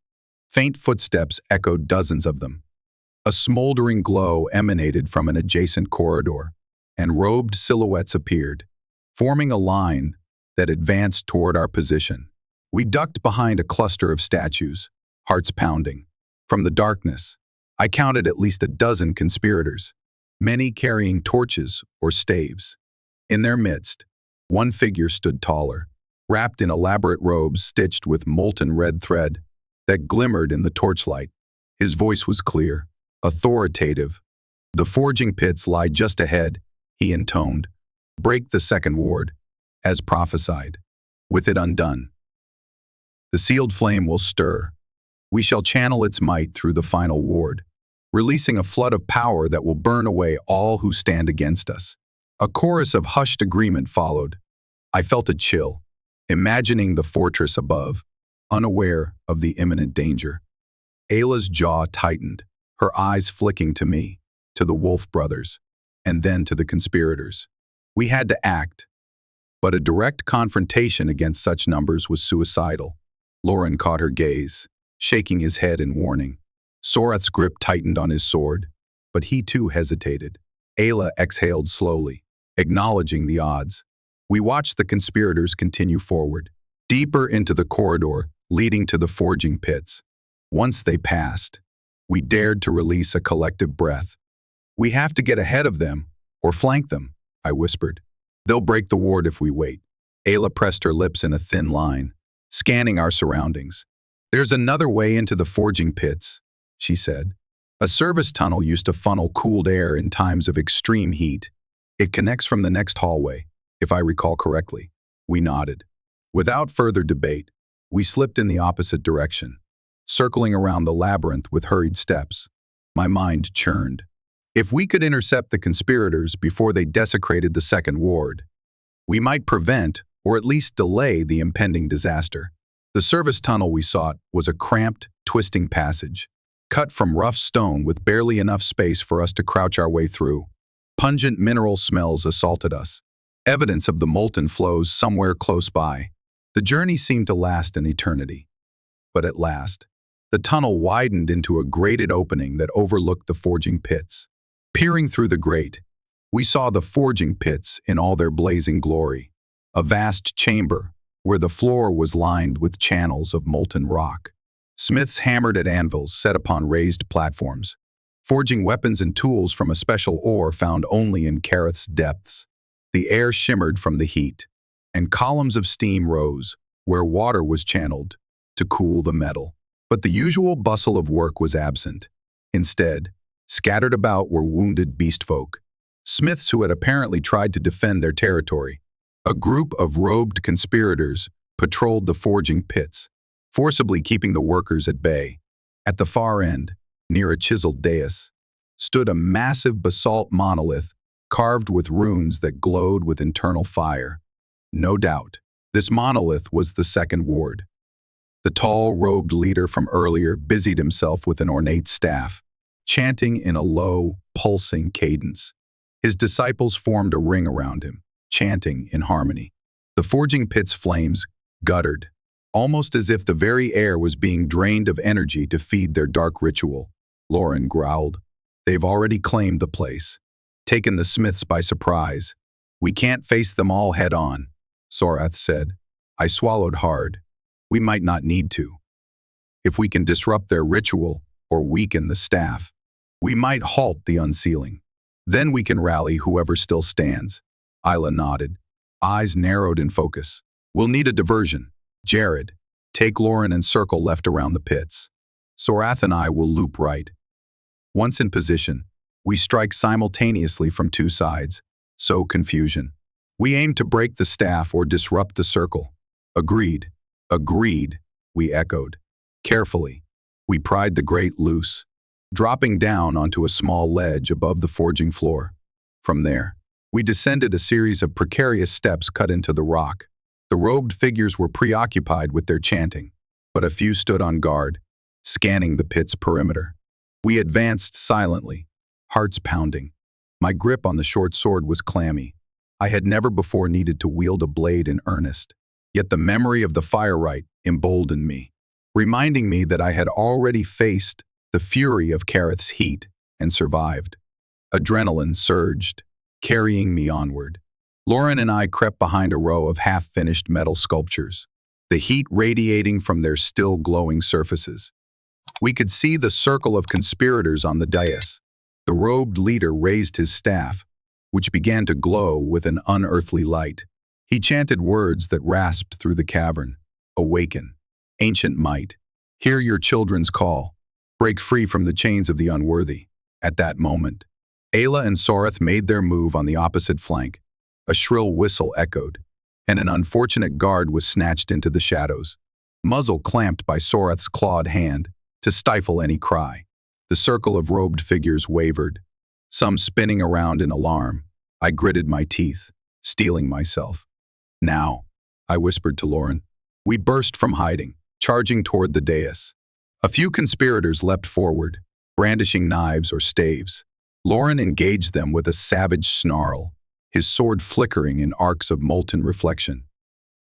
faint footsteps echoed, dozens of them. A smoldering glow emanated from an adjacent corridor, and robed silhouettes appeared, forming a line that advanced toward our position. We ducked behind a cluster of statues, hearts pounding. From the darkness, I counted at least a dozen conspirators, many carrying torches or staves. In their midst, one figure stood taller, wrapped in elaborate robes stitched with molten red thread that glimmered in the torchlight. His voice was clear, authoritative. "The forging pits lie just ahead," he intoned. "Break the second ward, as prophesied. With it undone, the sealed flame will stir. We shall channel its might through the final ward, releasing a flood of power that will burn away all who stand against us." A chorus of hushed agreement followed. I felt a chill, imagining the fortress above, unaware of the imminent danger. Ayla's jaw tightened, her eyes flicking to me, to the Wolf brothers, and then to the conspirators. We had to act, but a direct confrontation against such numbers was suicidal. Lauren caught her gaze, shaking his head in warning. Sorath's grip tightened on his sword, but he too hesitated. Ayla exhaled slowly, acknowledging the odds. We watched the conspirators continue forward, deeper into the corridor leading to the forging pits. Once they passed, we dared to release a collective breath. "We have to get ahead of them, or flank them," I whispered. "They'll break the ward if we wait." Ayla pressed her lips in a thin line, scanning our surroundings. "There's another way into the forging pits," she said. "A service tunnel used to funnel cooled air in times of extreme heat. It connects from the next hallway, if I recall correctly." We nodded. Without further debate, we slipped in the opposite direction, circling around the labyrinth with hurried steps. My mind churned. If we could intercept the conspirators before they desecrated the second ward, we might prevent or at least delay the impending disaster. The service tunnel we sought was a cramped, twisting passage, cut from rough stone with barely enough space for us to crouch our way through. Pungent mineral smells assaulted us, evidence of the molten flows somewhere close by. The journey seemed to last an eternity. But at last, the tunnel widened into a grated opening that overlooked the forging pits. Peering through the grate, we saw the forging pits in all their blazing glory, a vast chamber where the floor was lined with channels of molten rock. Smiths hammered at anvils set upon raised platforms, forging weapons and tools from a special ore found only in Kareth's depths. The air shimmered from the heat, and columns of steam rose where water was channeled to cool the metal. But the usual bustle of work was absent. Instead, scattered about were wounded beast folk, smiths who had apparently tried to defend their territory. A group of robed conspirators patrolled the forging pits, forcibly keeping the workers at bay. At the far end, near a chiseled dais, stood a massive basalt monolith carved with runes that glowed with internal fire. No doubt, this monolith was the second ward. The tall, robed leader from earlier busied himself with an ornate staff, chanting in a low, pulsing cadence. His disciples formed a ring around him, chanting in harmony. The forging pit's flames guttered, almost as if the very air was being drained of energy to feed their dark ritual. Lauren growled. "They've already claimed the place, taken the Smiths by surprise. We can't face them all head on," Sorath said. I swallowed hard. We might not need to. If we can disrupt their ritual or weaken the staff, we might halt the unsealing. Then we can rally whoever still stands. Ayla nodded, eyes narrowed in focus. "We'll need a diversion. Jared, take Lauren and circle left around the pits. Sorath and I will loop right. Once in position, we strike simultaneously from two sides. Sow confusion. We aim to break the staff or disrupt the circle." "Agreed. Agreed," we echoed. Carefully, We pried the grate loose, dropping down onto a small ledge above the forging floor. From there, we descended a series of precarious steps cut into the rock. The robed figures were preoccupied with their chanting, but a few stood on guard, scanning the pit's perimeter. We advanced silently, hearts pounding. My grip on the short sword was clammy. I had never before needed to wield a blade in earnest. Yet the memory of the fire rite emboldened me, reminding me that I had already faced the fury of Kareth's heat and survived. Adrenaline surged, carrying me onward. Lauren and I crept behind a row of half-finished metal sculptures, the heat radiating from their still glowing surfaces. We could see the circle of conspirators on the dais. The robed leader raised his staff, which began to glow with an unearthly light. He chanted words that rasped through the cavern. Awaken, ancient might. Hear your children's call. Break free from the chains of the unworthy. At that moment, Ayla and Soreth made their move on the opposite flank. A shrill whistle echoed, and an unfortunate guard was snatched into the shadows, muzzle clamped by Soreth's clawed hand to stifle any cry. The circle of robed figures wavered, some spinning around in alarm. I gritted my teeth, steeling myself. Now, I whispered to Lauren. We burst from hiding, charging toward the dais. A few conspirators leapt forward, brandishing knives or staves. Lauren engaged them with a savage snarl, his sword flickering in arcs of molten reflection.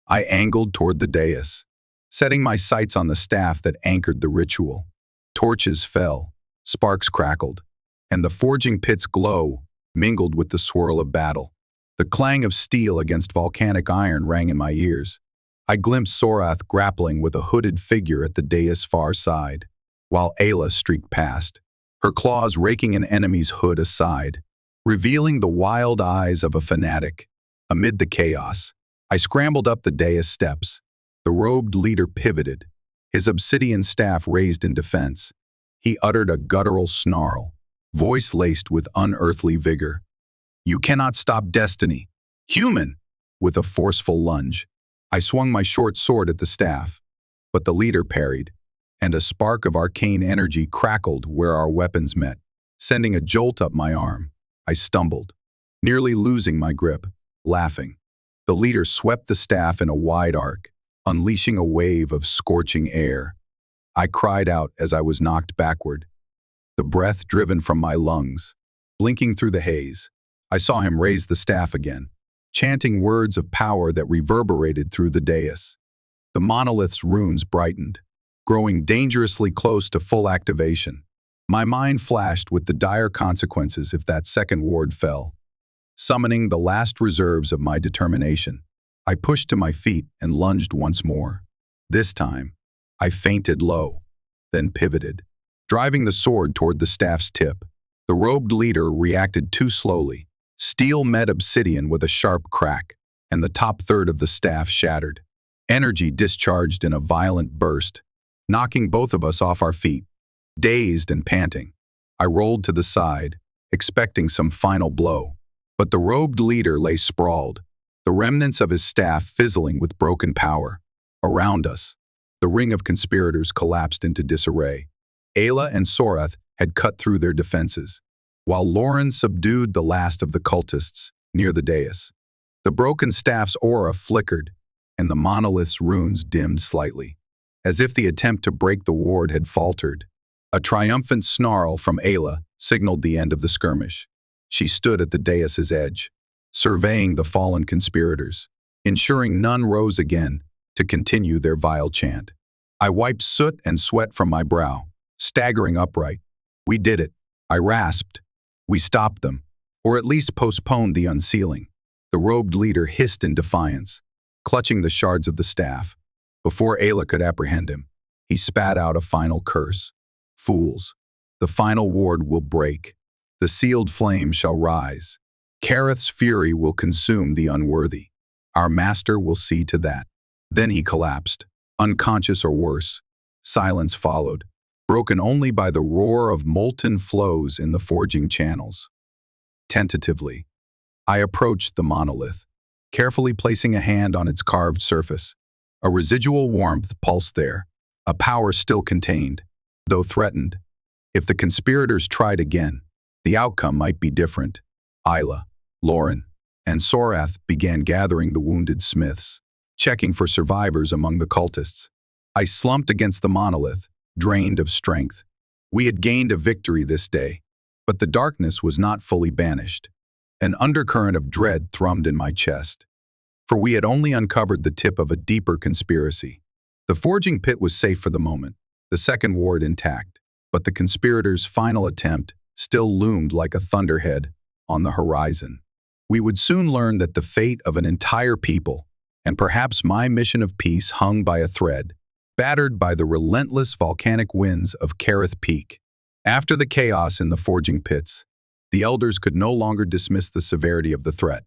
I angled toward the dais, setting my sights on the staff that anchored the ritual. Torches fell, sparks crackled, and the forging pit's glow mingled with the swirl of battle. The clang of steel against volcanic iron rang in my ears. I glimpsed Soreth grappling with a hooded figure at the dais' far side, while Ayla streaked past, her claws raking an enemy's hood aside, revealing the wild eyes of a fanatic. Amid the chaos, I scrambled up the dais steps. The robed leader pivoted, his obsidian staff raised in defense. He uttered a guttural snarl, voice laced with unearthly vigor. You cannot stop destiny, human! With a forceful lunge, I swung my short sword at the staff, but the leader parried, and a spark of arcane energy crackled where our weapons met, sending a jolt up my arm. I stumbled, nearly losing my grip, laughing. The leader swept the staff in a wide arc, unleashing a wave of scorching air. I cried out as I was knocked backward, the breath driven from my lungs. Blinking through the haze, I saw him raise the staff again, chanting words of power that reverberated through the dais. The monolith's runes brightened, growing dangerously close to full activation. My mind flashed with the dire consequences if that second ward fell. Summoning the last reserves of my determination, I pushed to my feet and lunged once more. This time, I feinted low, then pivoted, driving the sword toward the staff's tip. The robed leader reacted too slowly. Steel met obsidian with a sharp crack, and the top third of the staff shattered. Energy discharged in a violent burst, knocking both of us off our feet. Dazed and panting, I rolled to the side, expecting some final blow. But the robed leader lay sprawled, the remnants of his staff fizzling with broken power. Around us, the ring of conspirators collapsed into disarray. Ayla and Soreth had cut through their defenses, while Lauren subdued the last of the cultists near the dais. The broken staff's aura flickered, and the monolith's runes dimmed slightly, as if the attempt to break the ward had faltered. A triumphant snarl from Ayla signaled the end of the skirmish. She stood at the dais' edge, surveying the fallen conspirators, ensuring none rose again to continue their vile chant. I wiped soot and sweat from my brow, staggering upright. We did it, I rasped. We stopped them, or at least postponed the unsealing. The robed leader hissed in defiance, clutching the shards of the staff. Before Ayla could apprehend him, he spat out a final curse. Fools, the final ward will break. The sealed flame shall rise. Kareth's fury will consume the unworthy. Our master will see to that. Then he collapsed, unconscious or worse. Silence followed, broken only by the roar of molten flows in the forging channels. Tentatively, I approached the monolith, carefully placing a hand on its carved surface. A residual warmth pulsed there, a power still contained. though threatened. If the conspirators tried again, the outcome might be different. Ayla, Lauren, and Sorath began gathering the wounded smiths, checking for survivors among the cultists. I slumped against the monolith, drained of strength. We had gained a victory this day, but the darkness was not fully banished. An undercurrent of dread thrummed in my chest, for we had only uncovered the tip of a deeper conspiracy. The forging pit was safe for the moment, the second ward intact, but the conspirators' final attempt still loomed like a thunderhead on the horizon. We would soon learn that the fate of an entire people, and perhaps my mission of peace, hung by a thread, battered by the relentless volcanic winds of Kareth Peak. After the chaos in the forging pits, the elders could no longer dismiss the severity of the threat.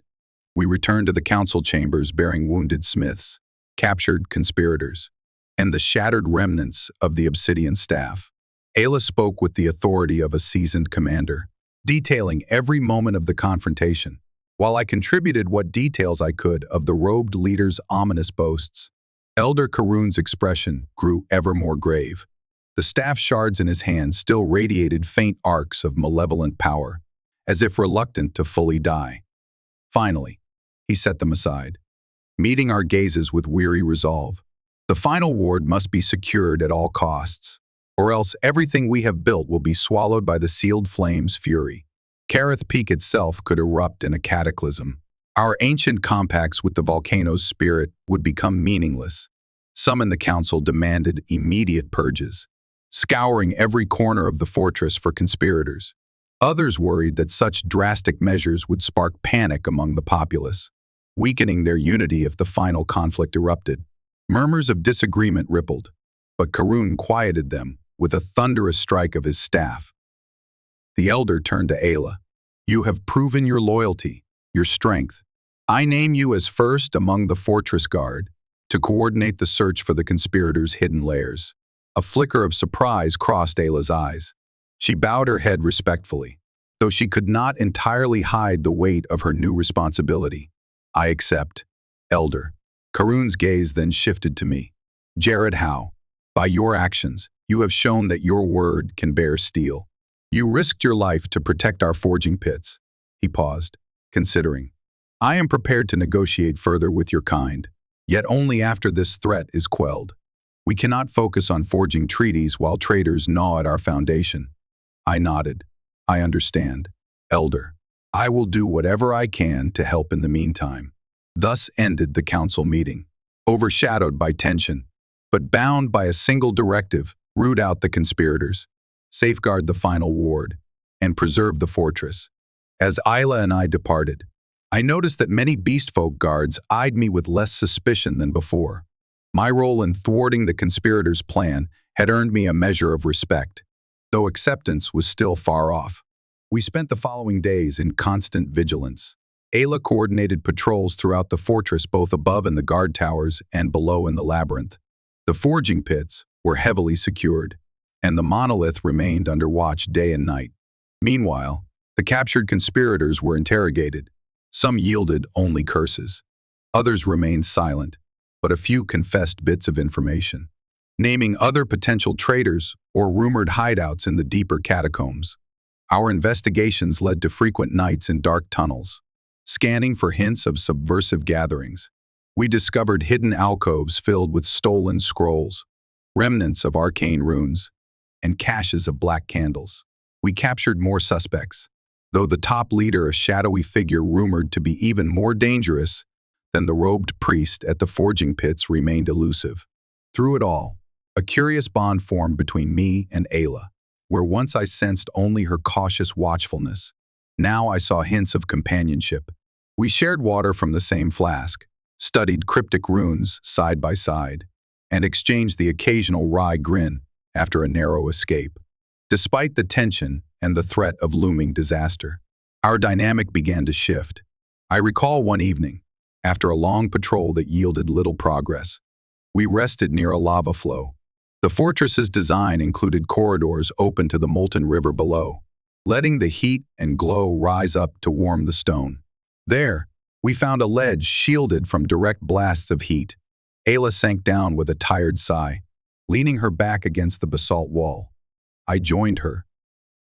We returned to the council chambers bearing wounded smiths, captured conspirators, and the shattered remnants of the obsidian staff. Ayla spoke with the authority of a seasoned commander, detailing every moment of the confrontation, while I contributed what details I could of the robed leader's ominous boasts. Elder Karun's expression grew ever more grave. The staff shards in his hand still radiated faint arcs of malevolent power, as if reluctant to fully die. Finally, he set them aside, meeting our gazes with weary resolve. The final ward must be secured at all costs, or else everything we have built will be swallowed by the sealed flame's fury. Kareth Peak itself could erupt in a cataclysm. Our ancient compacts with the volcano's spirit would become meaningless. Some in the council demanded immediate purges, scouring every corner of the fortress for conspirators. Others worried that such drastic measures would spark panic among the populace, weakening their unity if the final conflict erupted. Murmurs of disagreement rippled, but Karun quieted them with a thunderous strike of his staff. The elder turned to Ayla. "You have proven your loyalty, your strength. I name you as first among the fortress guard to coordinate the search for the conspirators' hidden lairs." A flicker of surprise crossed Ayla's eyes. She bowed her head respectfully, though she could not entirely hide the weight of her new responsibility. "I accept, Elder." Karun's gaze then shifted to me. "Jared Howe, by your actions, you have shown that your word can bear steel. You risked your life to protect our forging pits." He paused, considering. "I am prepared to negotiate further with your kind, yet only after this threat is quelled. We cannot focus on forging treaties while traitors gnaw at our foundation." I nodded. "I understand, Elder. I will do whatever I can to help in the meantime." Thus ended the council meeting, overshadowed by tension, but bound by a single directive: root out the conspirators, safeguard the final ward, and preserve the fortress. As Ayla and I departed, I noticed that many beastfolk guards eyed me with less suspicion than before. My role in thwarting the conspirators' plan had earned me a measure of respect, though acceptance was still far off. We spent the following days in constant vigilance. Ayla coordinated patrols throughout the fortress, both above in the guard towers and below in the labyrinth. The forging pits were heavily secured, and the monolith remained under watch day and night. Meanwhile, the captured conspirators were interrogated. Some yielded only curses. Others remained silent, but a few confessed bits of information, naming other potential traitors or rumored hideouts in the deeper catacombs. Our investigations led to frequent nights in dark tunnels, scanning for hints of subversive gatherings. We discovered hidden alcoves filled with stolen scrolls, remnants of arcane runes, and caches of black candles. We captured more suspects, though the top leader, a shadowy figure rumored to be even more dangerous than the robed priest at the forging pits, remained elusive. Through it all, a curious bond formed between me and Ayla, where once I sensed only her cautious watchfulness. Now I saw hints of companionship. We shared water from the same flask, studied cryptic runes side by side, and exchanged the occasional wry grin after a narrow escape. Despite the tension and the threat of looming disaster, our dynamic began to shift. I recall one evening, after a long patrol that yielded little progress, we rested near a lava flow. The fortress's design included corridors open to the molten river below, letting the heat and glow rise up to warm the stone. There, we found a ledge shielded from direct blasts of heat. Ayla sank down with a tired sigh, leaning her back against the basalt wall. I joined her,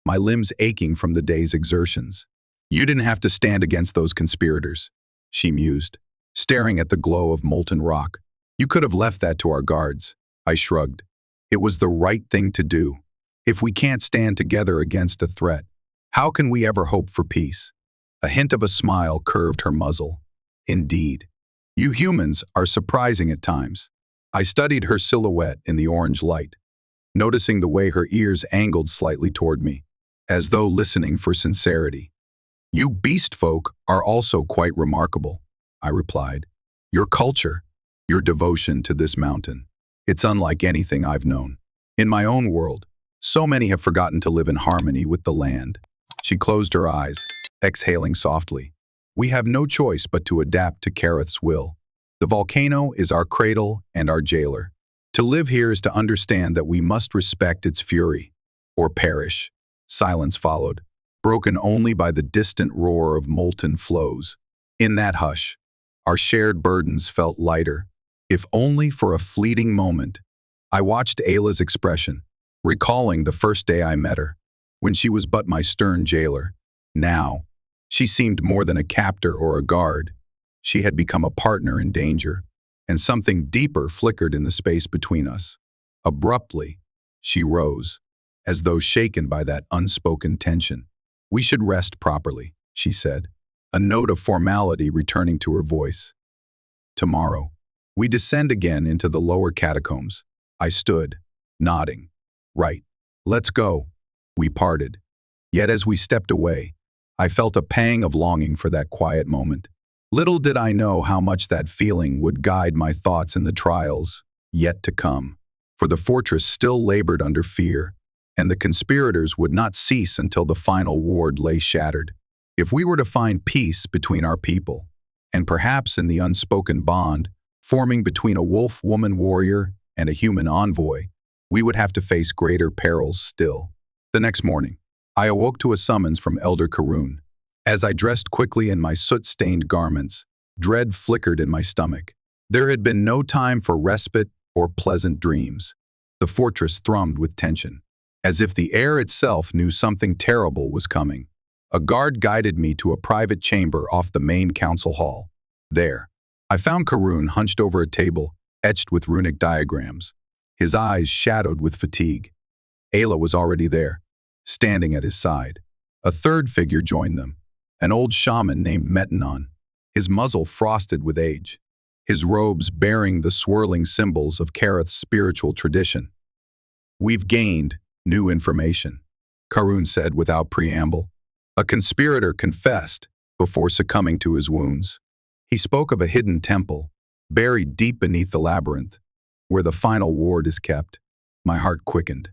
my limbs aching from the day's exertions. You didn't have to stand against those conspirators, she mused, staring at the glow of molten rock. You could have left that to our guards. I shrugged. It was the right thing to do. If we can't stand together against a threat, how can we ever hope for peace? A hint of a smile curved her muzzle. Indeed. You humans are surprising at times. I studied her silhouette in the orange light, noticing the way her ears angled slightly toward me, as though listening for sincerity. You beast folk are also quite remarkable, I replied. Your culture, your devotion to this mountain. It's unlike anything I've known. In my own world, so many have forgotten to live in harmony with the land. She closed her eyes, exhaling softly. We have no choice but to adapt to Kareth's will. The volcano is our cradle and our jailer. To live here is to understand that we must respect its fury, or perish. Silence followed, broken only by the distant roar of molten flows. In that hush, our shared burdens felt lighter, if only for a fleeting moment. I watched Ayla's expression, recalling the first day I met her, when she was but my stern jailer. Now, she seemed more than a captor or a guard. She had become a partner in danger, and something deeper flickered in the space between us. Abruptly, she rose, as though shaken by that unspoken tension. We should rest properly, she said, a note of formality returning to her voice. Tomorrow, we descend again into the lower catacombs. I stood, nodding. Right. Let's go. We parted. Yet as we stepped away, I felt a pang of longing for that quiet moment. Little did I know how much that feeling would guide my thoughts in the trials yet to come. For the fortress still labored under fear, and the conspirators would not cease until the final ward lay shattered. If we were to find peace between our people, and perhaps in the unspoken bond forming between a wolf-woman warrior and a human envoy, we would have to face greater perils still. The next morning, I awoke to a summons from Elder Karun. As I dressed quickly in my soot-stained garments, dread flickered in my stomach. There had been no time for respite or pleasant dreams. The fortress thrummed with tension, as if the air itself knew something terrible was coming. A guard guided me to a private chamber off the main council hall. There, I found Karun hunched over a table etched with runic diagrams, his eyes shadowed with fatigue. Ayla was already there, standing at his side. A third figure joined them, an old shaman named Metanon, his muzzle frosted with age, his robes bearing the swirling symbols of Kareth's spiritual tradition. We've gained new information, Karun said without preamble. A conspirator confessed before succumbing to his wounds. He spoke of a hidden temple, buried deep beneath the labyrinth, where the final ward is kept. My heart quickened.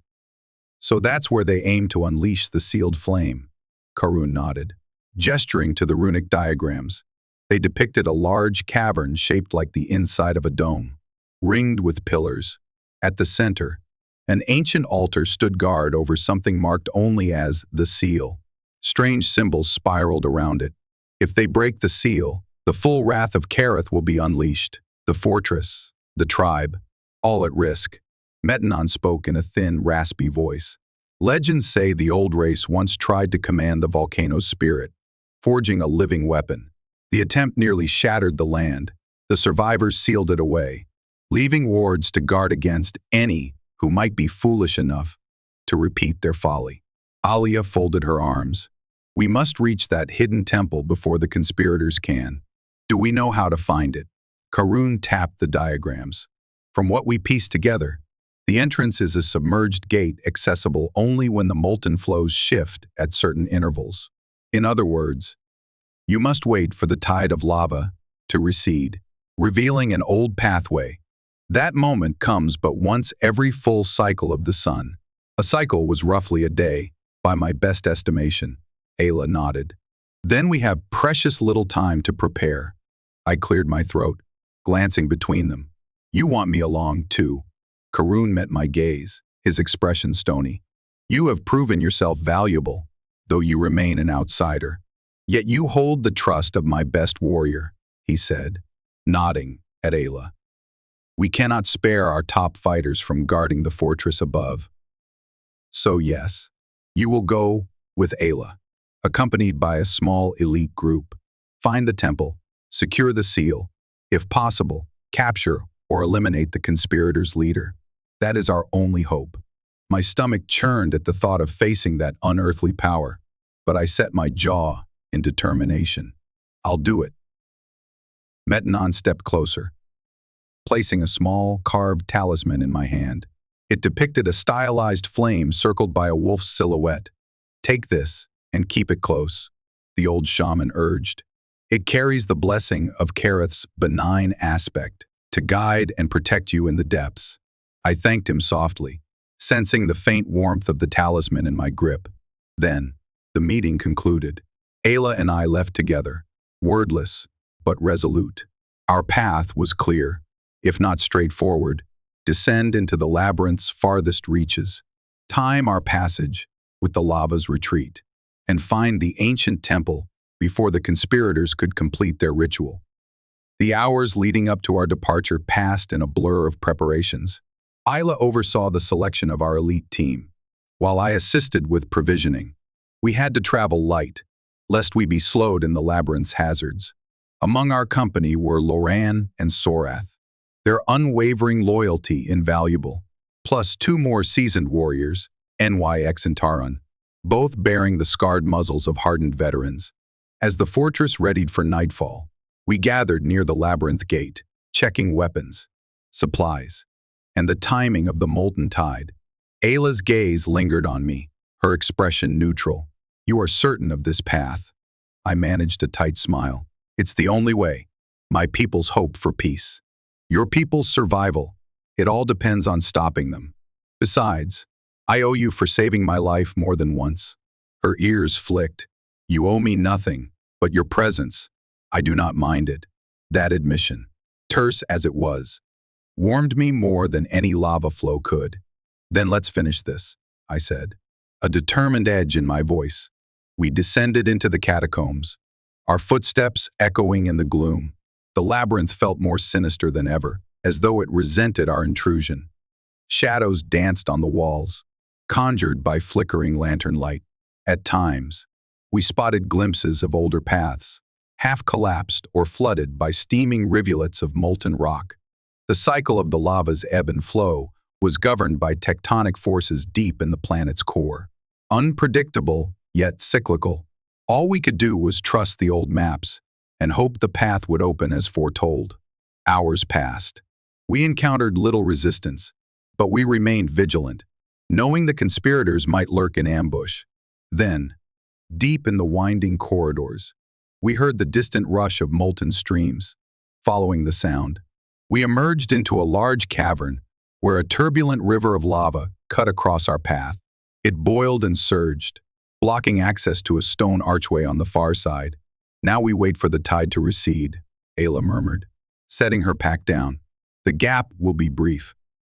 So that's where they aim to unleash the sealed flame, Karun nodded, gesturing to the runic diagrams. They depicted a large cavern shaped like the inside of a dome, ringed with pillars. At the center, an ancient altar stood guard over something marked only as the seal. Strange symbols spiraled around it. If they break the seal, the full wrath of Kareth will be unleashed. The fortress, the tribe, all at risk. Metanon spoke in a thin, raspy voice. Legends say the old race once tried to command the volcano's spirit, forging a living weapon. The attempt nearly shattered the land. The survivors sealed it away, leaving wards to guard against any who might be foolish enough to repeat their folly. Ayla folded her arms. We must reach that hidden temple before the conspirators can. Do we know how to find it? Karun tapped the diagrams. From what we pieced together, the entrance is a submerged gate accessible only when the molten flows shift at certain intervals. In other words, you must wait for the tide of lava to recede, revealing an old pathway. That moment comes but once every full cycle of the sun. A cycle was roughly a day, by my best estimation. Ayla nodded. Then we have precious little time to prepare. I cleared my throat, glancing between them. You want me along, too. Karun met my gaze, his expression stony. You have proven yourself valuable, though you remain an outsider. Yet you hold the trust of my best warrior, he said, nodding at Ayla. We cannot spare our top fighters from guarding the fortress above. So yes, you will go with Ayla, accompanied by a small elite group. Find the temple, secure the seal, if possible, capture or eliminate the conspirators' leader. That is our only hope. My stomach churned at the thought of facing that unearthly power, but I set my jaw in determination. I'll do it. Metanon stepped closer, placing a small, carved talisman in my hand. It depicted a stylized flame circled by a wolf's silhouette. Take this and keep it close, the old shaman urged. It carries the blessing of Kareth's benign aspect to guide and protect you in the depths. I thanked him softly, sensing the faint warmth of the talisman in my grip. Then, the meeting concluded. Ayla and I left together, wordless but resolute. Our path was clear, if not straightforward. Descend into the labyrinth's farthest reaches, time our passage with the lava's retreat, and find the ancient temple before the conspirators could complete their ritual. The hours leading up to our departure passed in a blur of preparations. Ayla oversaw the selection of our elite team, while I assisted with provisioning. We had to travel light, lest we be slowed in the labyrinth's hazards. Among our company were Loran and Sorath, their unwavering loyalty invaluable, plus two more seasoned warriors, HFY and Taran, both bearing the scarred muzzles of hardened veterans. As the fortress readied for nightfall, we gathered near the labyrinth gate, checking weapons, supplies, and the timing of the molten tide. Ayla's gaze lingered on me, her expression neutral. You are certain of this path? I managed a tight smile. It's the only way. My people's hope for peace. Your people's survival. It all depends on stopping them. Besides, I owe you for saving my life more than once. Her ears flicked. You owe me nothing, but your presence. I do not mind it. That admission, terse as it was, warmed me more than any lava flow could. Then let's finish this, I said, a determined edge in my voice. We descended into the catacombs, our footsteps echoing in the gloom. The labyrinth felt more sinister than ever, as though it resented our intrusion. Shadows danced on the walls, conjured by flickering lantern light. At times, we spotted glimpses of older paths, half collapsed or flooded by steaming rivulets of molten rock. The cycle of the lava's ebb and flow was governed by tectonic forces deep in the planet's core. Unpredictable, yet cyclical. All we could do was trust the old maps and hope the path would open as foretold. Hours passed. We encountered little resistance, but we remained vigilant, knowing the conspirators might lurk in ambush. Then, deep in the winding corridors, we heard the distant rush of molten streams. Following the sound, we emerged into a large cavern where a turbulent river of lava cut across our path. It boiled and surged, blocking access to a stone archway on the far side. Now we wait for the tide to recede, Ayla murmured, setting her pack down. The gap will be brief.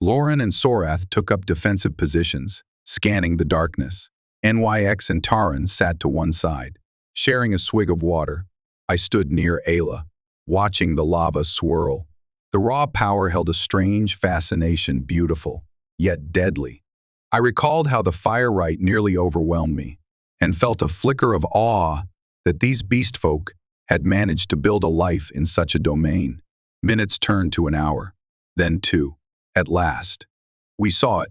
Loran and Sorath took up defensive positions, scanning the darkness. HFY and Taran sat to one side, sharing a swig of water. I stood near Ayla, watching the lava swirl. The raw power held a strange fascination, beautiful, yet deadly. I recalled how the fire rite nearly overwhelmed me, and felt a flicker of awe that these beast folk had managed to build a life in such a domain. Minutes turned to an hour, then two. At last, we saw it.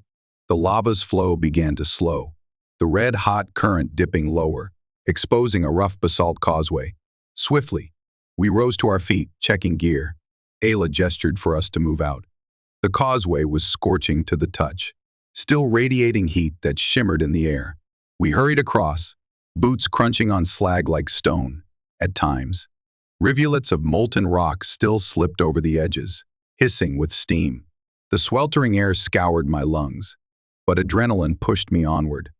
The lava's flow began to slow, the red-hot current dipping lower, exposing a rough basalt causeway. Swiftly, we rose to our feet, checking gear. Ayla gestured for us to move out. The causeway was scorching to the touch, still radiating heat that shimmered in the air. We hurried across, boots crunching on slag like stone. At times, rivulets of molten rock still slipped over the edges, hissing with steam. The sweltering air scoured my lungs, but adrenaline pushed me onward.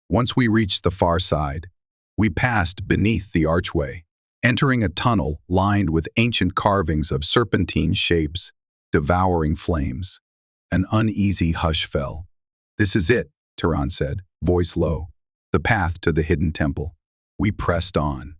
Once we reached the far side, we passed beneath the archway, entering a tunnel lined with ancient carvings of serpentine shapes, devouring flames. An uneasy hush fell. This is it, Taran said, voice low. The path to the hidden temple. We pressed on,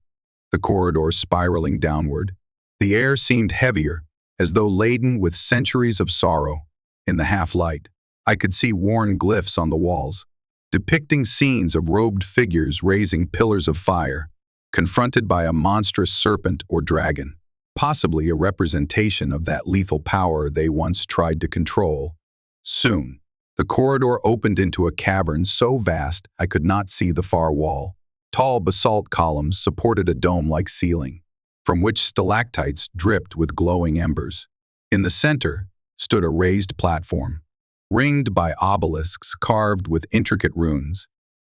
the corridor spiraling downward. The air seemed heavier, as though laden with centuries of sorrow. In the half-light, I could see worn glyphs on the walls, depicting scenes of robed figures raising pillars of fire, confronted by a monstrous serpent or dragon, possibly a representation of that lethal power they once tried to control. Soon, the corridor opened into a cavern so vast I could not see the far wall. Tall basalt columns supported a dome-like ceiling, from which stalactites dripped with glowing embers. In the center stood a raised platform, ringed by obelisks carved with intricate runes.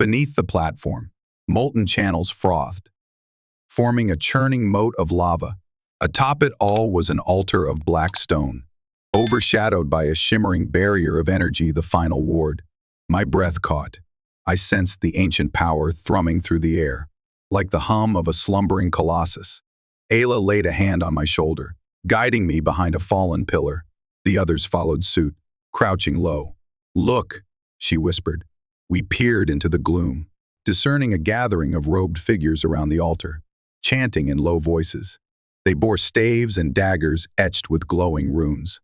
Beneath the platform, molten channels frothed, forming a churning moat of lava. Atop it all was an altar of black stone, overshadowed by a shimmering barrier of energy, the final ward. My breath caught. I sensed the ancient power thrumming through the air, like the hum of a slumbering colossus. Ayla laid a hand on my shoulder, guiding me behind a fallen pillar. The others followed suit, crouching low. "Look," she whispered. We peered into the gloom, discerning a gathering of robed figures around the altar, chanting in low voices. They bore staves and daggers etched with glowing runes.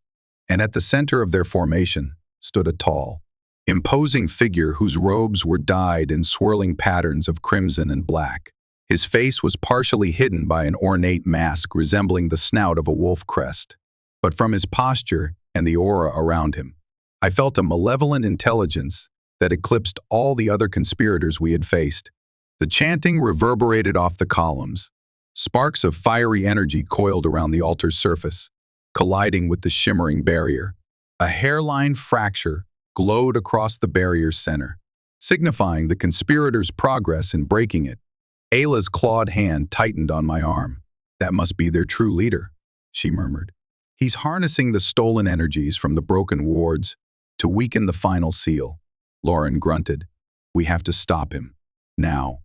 And at the center of their formation stood a tall, imposing figure whose robes were dyed in swirling patterns of crimson and black. His face was partially hidden by an ornate mask resembling the snout of a wolf crest. But from his posture and the aura around him, I felt a malevolent intelligence that eclipsed all the other conspirators we had faced. The chanting reverberated off the columns. Sparks of fiery energy coiled around the altar's surface, colliding with the shimmering barrier. A hairline fracture glowed across the barrier's center, signifying the conspirators' progress in breaking it. Ayla's clawed hand tightened on my arm. "That must be their true leader," she murmured. "He's harnessing the stolen energies from the broken wards to weaken the final seal." Lauren grunted. "We have to stop him. Now."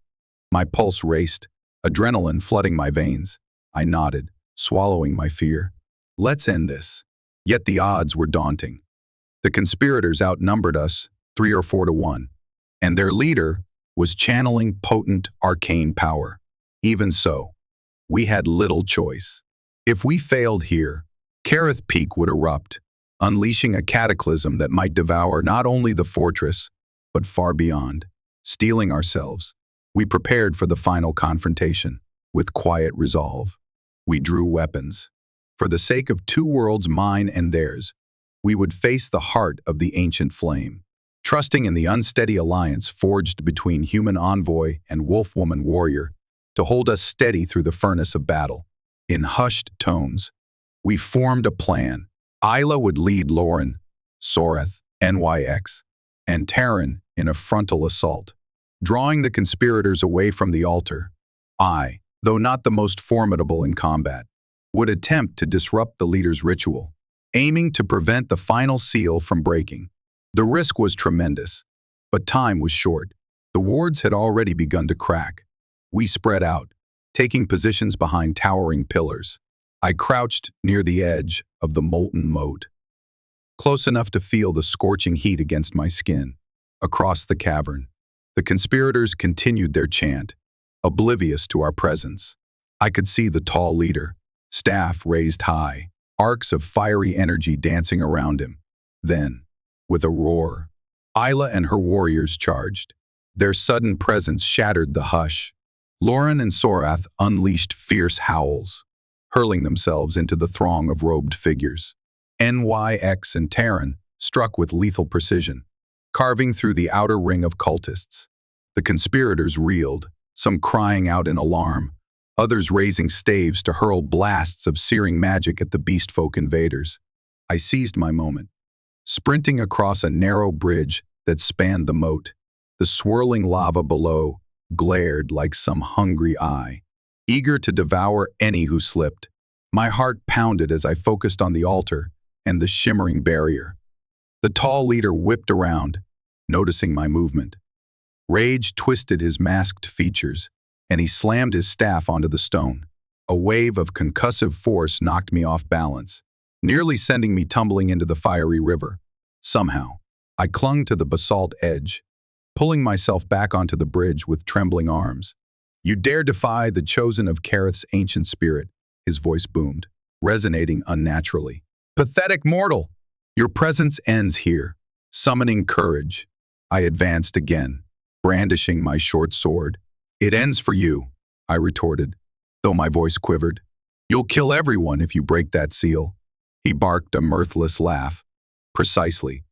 My pulse raced, adrenaline flooding my veins. I nodded, swallowing my fear. "Let's end this." Yet the odds were daunting. The conspirators outnumbered us 3 or 4 to 1, and their leader was channeling potent arcane power. Even so, we had little choice. If we failed here, Kareth Peak would erupt, unleashing a cataclysm that might devour not only the fortress, but far beyond. Steeling ourselves, we prepared for the final confrontation with quiet resolve. We drew weapons. For the sake of 2 worlds, mine and theirs, we would face the heart of the ancient flame, trusting in the unsteady alliance forged between human envoy and wolf-woman warrior to hold us steady through the furnace of battle. In hushed tones, we formed a plan. Ayla would lead Lauren, Soreth, NYX, and Taryn in a frontal assault, drawing the conspirators away from the altar. I, though not the most formidable in combat, would attempt to disrupt the leader's ritual, aiming to prevent the final seal from breaking. The risk was tremendous, but time was short. The wards had already begun to crack. We spread out, taking positions behind towering pillars. I crouched near the edge of the molten moat, close enough to feel the scorching heat against my skin. Across the cavern, the conspirators continued their chant, oblivious to our presence. I could see the tall leader, staff raised high, arcs of fiery energy dancing around him. Then, with a roar, Ayla and her warriors charged. Their sudden presence shattered the hush. Lauren and Soreth unleashed fierce howls, hurling themselves into the throng of robed figures. NYX and Taryn struck with lethal precision, carving through the outer ring of cultists. The conspirators reeled, some crying out in alarm, others raising staves to hurl blasts of searing magic at the beastfolk invaders. I seized my moment, sprinting across a narrow bridge that spanned the moat. The swirling lava below glared like some hungry eye, eager to devour any who slipped. My heart pounded as I focused on the altar and the shimmering barrier. The tall leader whipped around, noticing my movement. Rage twisted his masked features, and he slammed his staff onto the stone. A wave of concussive force knocked me off balance, nearly sending me tumbling into the fiery river. Somehow, I clung to the basalt edge, pulling myself back onto the bridge with trembling arms. "You dare defy the chosen of Kareth's ancient spirit," his voice boomed, resonating unnaturally. "Pathetic mortal! Your presence ends here." Summoning courage, I advanced again, brandishing my short sword. "It ends for you," I retorted, though my voice quivered. "You'll kill everyone if you break that seal." He barked a mirthless laugh. "Precisely.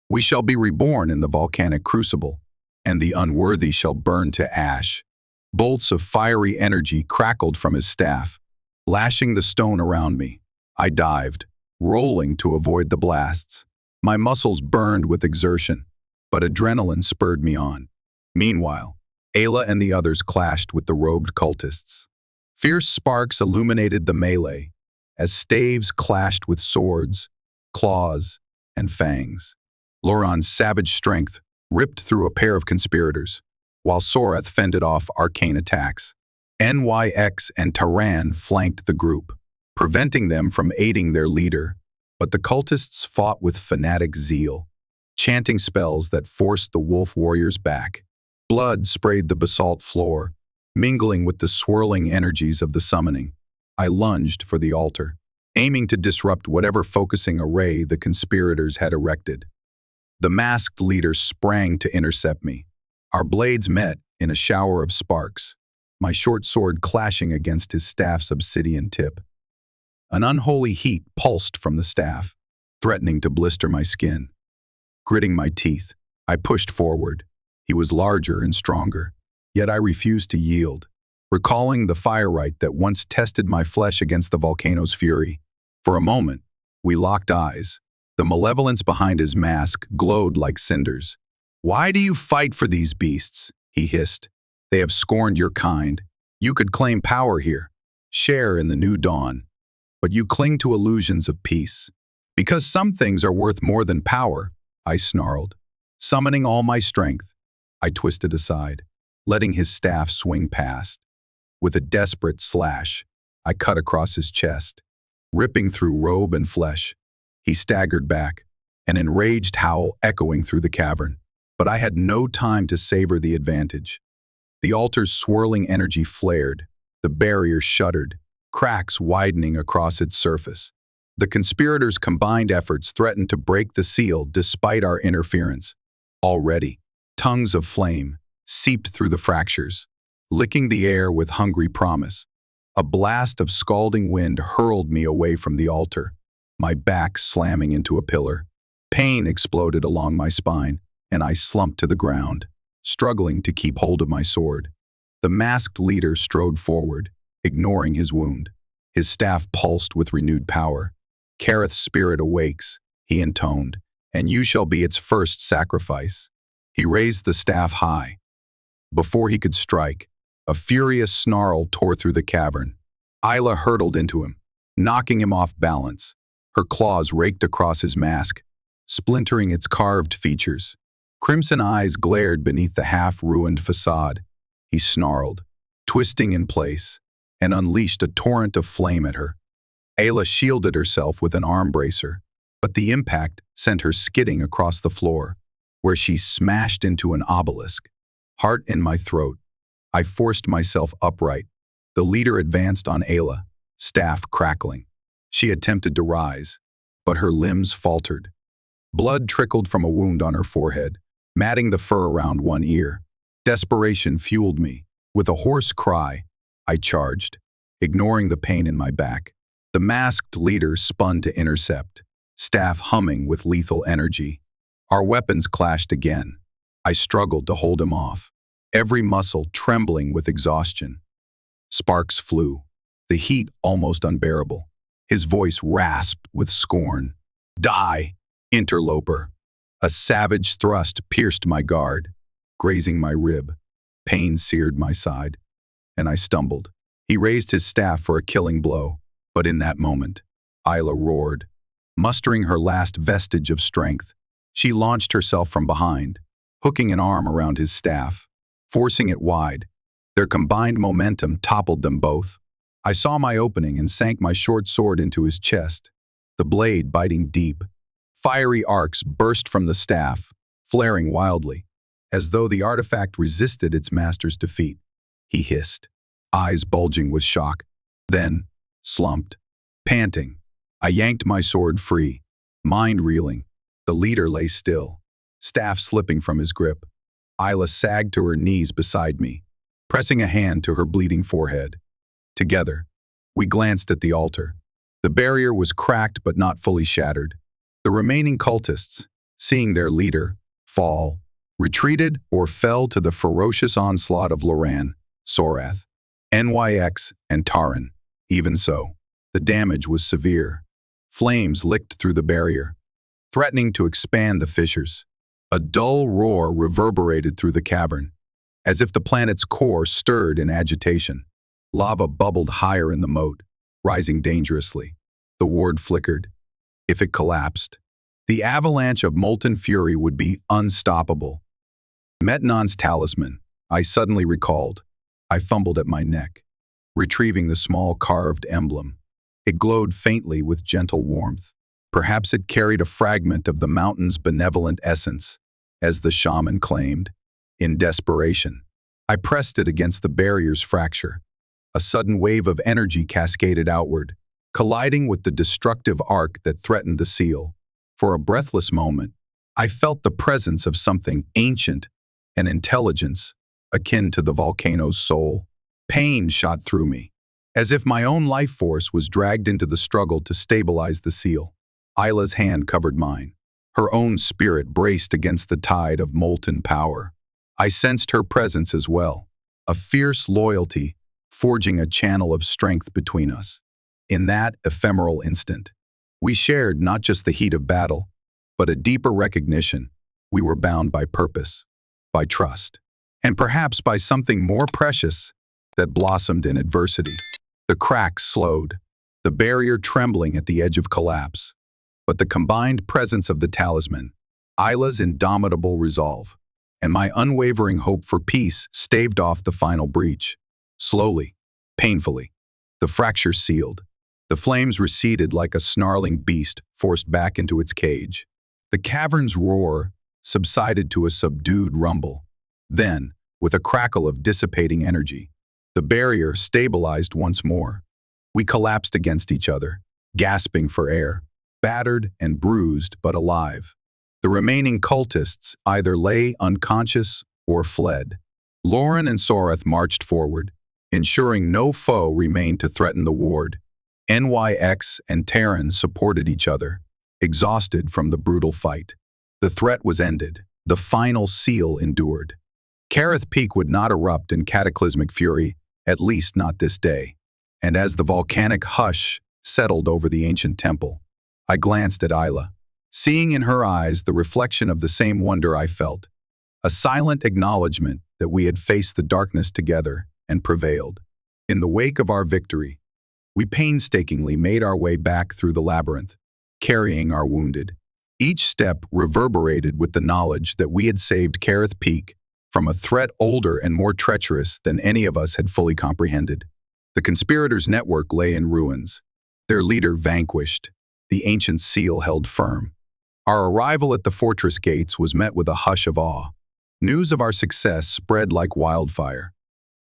We shall be reborn in the volcanic crucible, and the unworthy shall burn to ash." Bolts of fiery energy crackled from his staff, lashing the stone around me. I dived, rolling to avoid the blasts. My muscles burned with exertion, but adrenaline spurred me on. Meanwhile, Ayla and the others clashed with the robed cultists. Fierce sparks illuminated the melee, as staves clashed with swords, claws, and fangs. Loran's savage strength ripped through a pair of conspirators, while Soreth fended off arcane attacks. NYX and Taran flanked the group, preventing them from aiding their leader, but the cultists fought with fanatic zeal, chanting spells that forced the wolf warriors back. Blood sprayed the basalt floor, mingling with the swirling energies of the summoning. I lunged for the altar, aiming to disrupt whatever focusing array the conspirators had erected. The masked leader sprang to intercept me. Our blades met in a shower of sparks, my short sword clashing against his staff's obsidian tip. An unholy heat pulsed from the staff, threatening to blister my skin. Gritting my teeth, I pushed forward. He was larger and stronger, yet I refused to yield, recalling the fire rite that once tested my flesh against the volcano's fury. For a moment, we locked eyes. The malevolence behind his mask glowed like cinders. "Why do you fight for these beasts?" he hissed. "They have scorned your kind. You could claim power here, share in the new dawn, but you cling to illusions of peace. Because some things are worth more than power," I snarled. Summoning all my strength, I twisted aside, letting his staff swing past. With a desperate slash, I cut across his chest, ripping through robe and flesh. He staggered back, an enraged howl echoing through the cavern. But I had no time to savor the advantage. The altar's swirling energy flared, the barrier shuddered, cracks widening across its surface. The conspirators' combined efforts threatened to break the seal despite our interference. Already, tongues of flame seeped through the fractures, licking the air with hungry promise. A blast of scalding wind hurled me away from the altar, my back slamming into a pillar. Pain exploded along my spine, and I slumped to the ground, struggling to keep hold of my sword. The masked leader strode forward, ignoring his wound. His staff pulsed with renewed power. "Kareth's spirit awakes," he intoned, "and you shall be its first sacrifice." He raised the staff high. Before he could strike, a furious snarl tore through the cavern. Ayla hurtled into him, knocking him off balance. Her claws raked across his mask, splintering its carved features. Crimson eyes glared beneath the half-ruined facade. He snarled, twisting in place, and unleashed a torrent of flame at her. Ayla shielded herself with an arm bracer, but the impact sent her skidding across the floor, where she smashed into an obelisk. Heart in my throat, I forced myself upright. The leader advanced on Ayla, staff crackling. She attempted to rise, but her limbs faltered. Blood trickled from a wound on her forehead, matting the fur around one ear. Desperation fueled me. With a hoarse cry, I charged, ignoring the pain in my back. The masked leader spun to intercept, staff humming with lethal energy. Our weapons clashed again. I struggled to hold him off, every muscle trembling with exhaustion. Sparks flew, the heat almost unbearable. His voice rasped with scorn. "Die, interloper." A savage thrust pierced my guard, grazing my rib. Pain seared my side, and I stumbled. He raised his staff for a killing blow, but in that moment, Ayla roared. Mustering her last vestige of strength, she launched herself from behind, hooking an arm around his staff, forcing it wide. Their combined momentum toppled them both. I saw my opening and sank my short sword into his chest, the blade biting deep. Fiery arcs burst from the staff, flaring wildly, as though the artifact resisted its master's defeat. He hissed, eyes bulging with shock, then slumped. Panting, I yanked my sword free, mind reeling. The leader lay still, staff slipping from his grip. Ayla sagged to her knees beside me, pressing a hand to her bleeding forehead. Together, we glanced at the altar. The barrier was cracked but not fully shattered. The remaining cultists, seeing their leader fall, retreated or fell to the ferocious onslaught of Loran, Sorath, NYX, and Taran. Even so, the damage was severe. Flames licked through the barrier, threatening to expand the fissures. A dull roar reverberated through the cavern, as if the planet's core stirred in agitation. Lava bubbled higher in the moat, rising dangerously. The ward flickered. If it collapsed, the avalanche of molten fury would be unstoppable. Metnon's talisman, I suddenly recalled. I fumbled at my neck, retrieving the small carved emblem. It glowed faintly with gentle warmth. Perhaps it carried a fragment of the mountain's benevolent essence, as the shaman claimed. In desperation, I pressed it against the barrier's fracture. A sudden wave of energy cascaded outward, colliding with the destructive arc that threatened the seal. For a breathless moment, I felt the presence of something ancient, an intelligence akin to the volcano's soul. Pain shot through me, as if my own life force was dragged into the struggle to stabilize the seal. Ayla's hand covered mine. Her own spirit braced against the tide of molten power. I sensed her presence as well, a fierce loyalty forging a channel of strength between us. In that ephemeral instant, we shared not just the heat of battle, but a deeper recognition. We were bound by purpose, by trust, and perhaps by something more precious that blossomed in adversity. The cracks slowed, the barrier trembling at the edge of collapse. But the combined presence of the talisman, Ayla's indomitable resolve, and my unwavering hope for peace staved off the final breach. Slowly, painfully, the fracture sealed. The flames receded like a snarling beast forced back into its cage. The cavern's roar subsided to a subdued rumble. Then, with a crackle of dissipating energy, the barrier stabilized once more. We collapsed against each other, gasping for air, battered and bruised but alive. The remaining cultists either lay unconscious or fled. Loran and Sorath marched forward, ensuring no foe remained to threaten the ward. NYX and Taran supported each other, exhausted from the brutal fight. The threat was ended. The final seal endured. Kareth Peak would not erupt in cataclysmic fury, at least not this day. And as the volcanic hush settled over the ancient temple, I glanced at Ayla, seeing in her eyes the reflection of the same wonder I felt, a silent acknowledgement that we had faced the darkness together and prevailed. In the wake of our victory, we painstakingly made our way back through the labyrinth, carrying our wounded. Each step reverberated with the knowledge that we had saved Kareth Peak from a threat older and more treacherous than any of us had fully comprehended. The conspirators' network lay in ruins, their leader vanquished, the ancient seal held firm. Our arrival at the fortress gates was met with a hush of awe. News of our success spread like wildfire.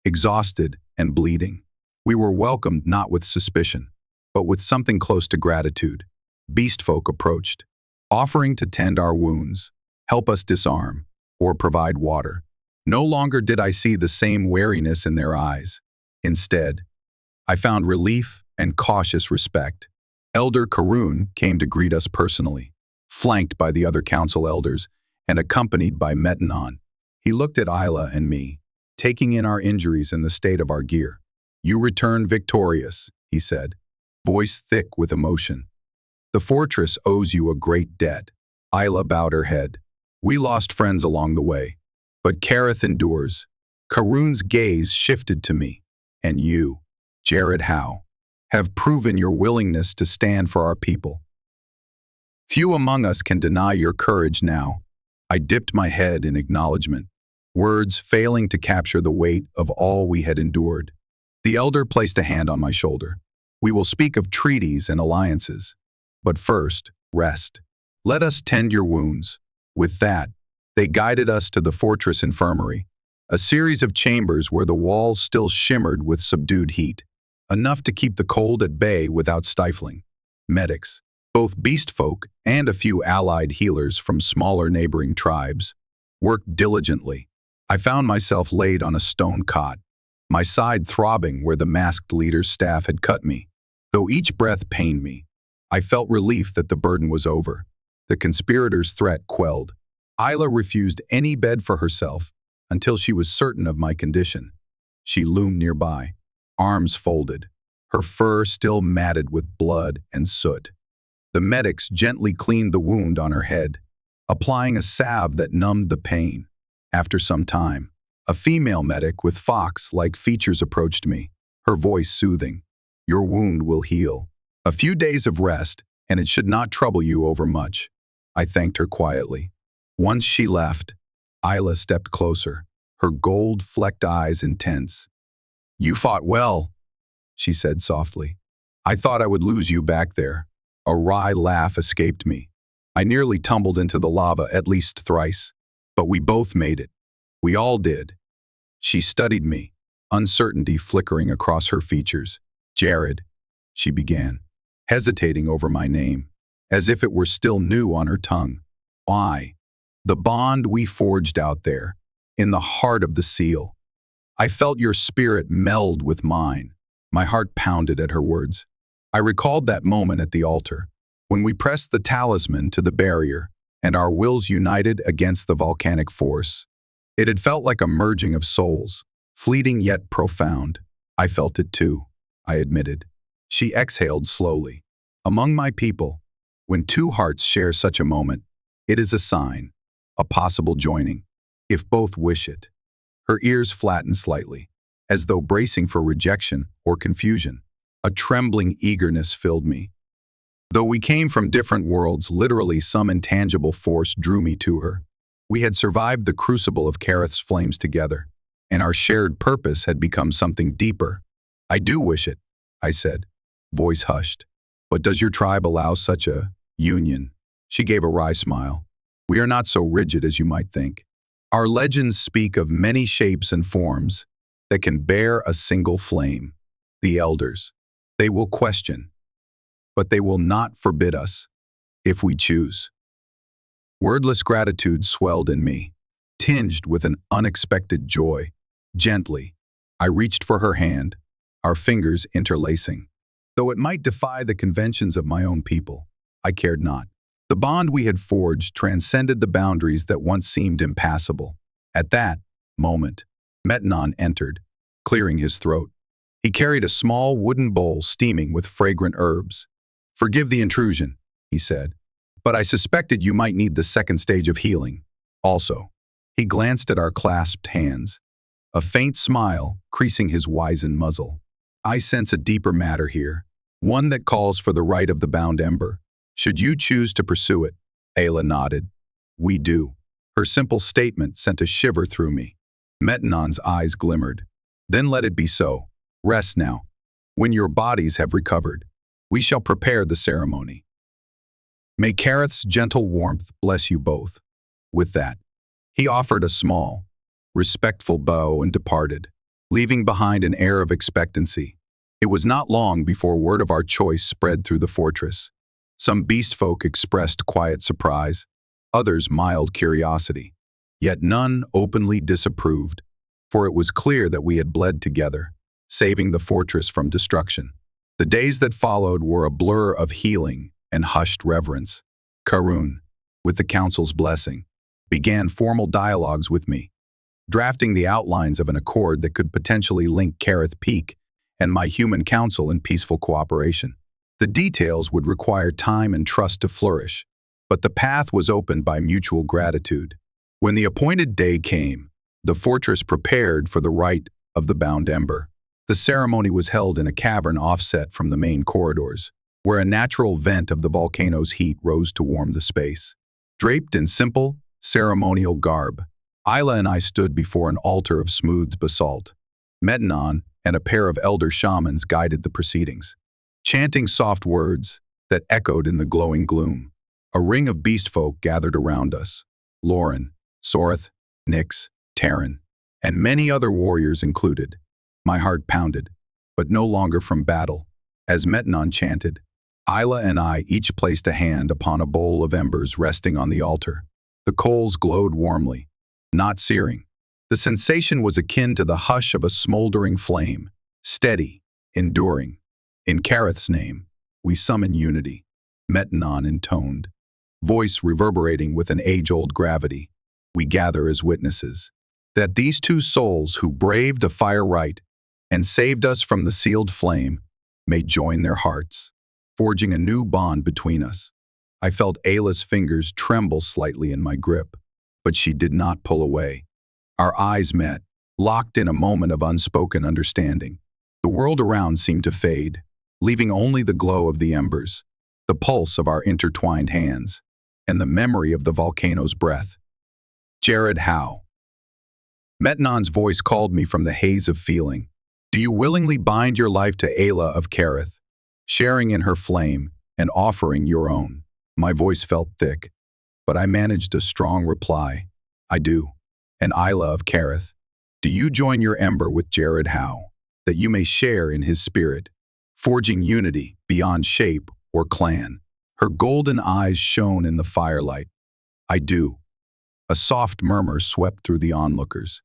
Exhausted and bleeding, we were welcomed not with suspicion, but with something close to gratitude. Beast folk approached, offering to tend our wounds, help us disarm, or provide water. No longer did I see the same wariness in their eyes. Instead, I found relief and cautious respect. Elder Karun came to greet us personally, flanked by the other council elders and accompanied by Metnon. He looked at Ayla and me, taking in our injuries and the state of our gear. "You return victorious," he said, voice thick with emotion. "The fortress owes you a great debt." Ayla bowed her head. "We lost friends along the way, but Kareth endures." Karun's gaze shifted to me. "And you, Jared Howe, have proven your willingness to stand for our people. Few among us can deny your courage now." I dipped my head in acknowledgement, words failing to capture the weight of all we had endured. The elder placed a hand on my shoulder. "We will speak of treaties and alliances. But first, rest. Let us tend your wounds." With that, they guided us to the fortress infirmary, a series of chambers where the walls still shimmered with subdued heat, enough to keep the cold at bay without stifling. Medics, Both beast folk and a few allied healers from smaller neighboring tribes worked diligently. I found myself laid on a stone cot, my side throbbing where the masked leader's staff had cut me. Though each breath pained me, I felt relief that the burden was over. The conspirators' threat quelled. Ayla refused any bed for herself until she was certain of my condition. She loomed nearby, arms folded, her fur still matted with blood and soot. The medics gently cleaned the wound on her head, applying a salve that numbed the pain. After some time, a female medic with fox-like features approached me, her voice soothing. "Your wound will heal. A few days of rest, and it should not trouble you overmuch." I thanked her quietly. Once she left, Ayla stepped closer, her gold-flecked eyes intense. "You fought well," she said softly. "I thought I would lose you back there." A wry laugh escaped me. I nearly tumbled into the lava at least thrice, but we both made it. We all did. She studied me, uncertainty flickering across her features. "Jared," she began, hesitating over my name, as if it were still new on her tongue. "Why? The bond we forged out there, in the heart of the seal. I felt your spirit meld with mine." My heart pounded at her words. I recalled that moment at the altar, when we pressed the talisman to the barrier and our wills united against the volcanic force. It had felt like a merging of souls, fleeting yet profound. "I felt it too," I admitted. She exhaled slowly. "Among my people, when two hearts share such a moment, it is a sign, a possible joining, if both wish it." Her ears flattened slightly, as though bracing for rejection or confusion. A trembling eagerness filled me. Though we came from different worlds, literally some intangible force drew me to her. We had survived the crucible of Kareth's flames together, and our shared purpose had become something deeper. "I do wish it," I said, voice hushed. "But does your tribe allow such a union?" She gave a wry smile. "We are not so rigid as you might think. Our legends speak of many shapes and forms that can bear a single flame. The elders. They will question, but they will not forbid us, if we choose." Wordless gratitude swelled in me, tinged with an unexpected joy. Gently, I reached for her hand, our fingers interlacing. Though it might defy the conventions of my own people, I cared not. The bond we had forged transcended the boundaries that once seemed impassable. At that moment, Metnon entered, clearing his throat. He carried a small wooden bowl steaming with fragrant herbs. "Forgive the intrusion," he said, "but I suspected you might need the second stage of healing. Also," he glanced at our clasped hands, a faint smile creasing his wizened muzzle. "I sense a deeper matter here, one that calls for the right of the bound ember. Should you choose to pursue it?" Ayla nodded. "We do." Her simple statement sent a shiver through me. Metnon's eyes glimmered. "Then let it be so. Rest now. When your bodies have recovered, we shall prepare the ceremony. May Kareth's gentle warmth bless you both." With that, he offered a small, respectful bow and departed, leaving behind an air of expectancy. It was not long before word of our choice spread through the fortress. Some beast folk expressed quiet surprise, others mild curiosity. Yet none openly disapproved, for it was clear that we had bled together, saving the fortress from destruction. The days that followed were a blur of healing and hushed reverence. Karun, with the council's blessing, began formal dialogues with me, drafting the outlines of an accord that could potentially link Kareth Peak and my human council in peaceful cooperation. The details would require time and trust to flourish, but the path was opened by mutual gratitude. When the appointed day came, the fortress prepared for the rite of the bound ember. The ceremony was held in a cavern offset from the main corridors, where a natural vent of the volcano's heat rose to warm the space. Draped in simple, ceremonial garb, Ayla and I stood before an altar of smoothed basalt. Metnon and a pair of elder shamans guided the proceedings, chanting soft words that echoed in the glowing gloom. A ring of beast folk gathered around us. Lauren, Soreth, Nyx, Terran, and many other warriors included. My heart pounded, but no longer from battle, as Metnon chanted, Ayla and I each placed a hand upon a bowl of embers resting on the altar. The coals glowed warmly, not searing. The sensation was akin to the hush of a smoldering flame, steady, enduring. In Kareth's name, we summon unity, Metanon intoned, voice reverberating with an age-old gravity. We gather as witnesses that these two souls who braved a fire rite and saved us from the sealed flame may join their hearts, forging a new bond between us. I felt Ayla's fingers tremble slightly in my grip, but she did not pull away. Our eyes met, locked in a moment of unspoken understanding. The world around seemed to fade, leaving only the glow of the embers, the pulse of our intertwined hands, and the memory of the volcano's breath. Jared Howe. Metanon's voice called me from the haze of feeling. Do you willingly bind your life to Ayla of Kareth, sharing in her flame and offering your own? My voice felt thick, but I managed a strong reply. I do. And Ayla of Kareth, do you join your ember with Jared Howe, that you may share in his spirit, forging unity beyond shape or clan? Her golden eyes shone in the firelight. I do. A soft murmur swept through the onlookers.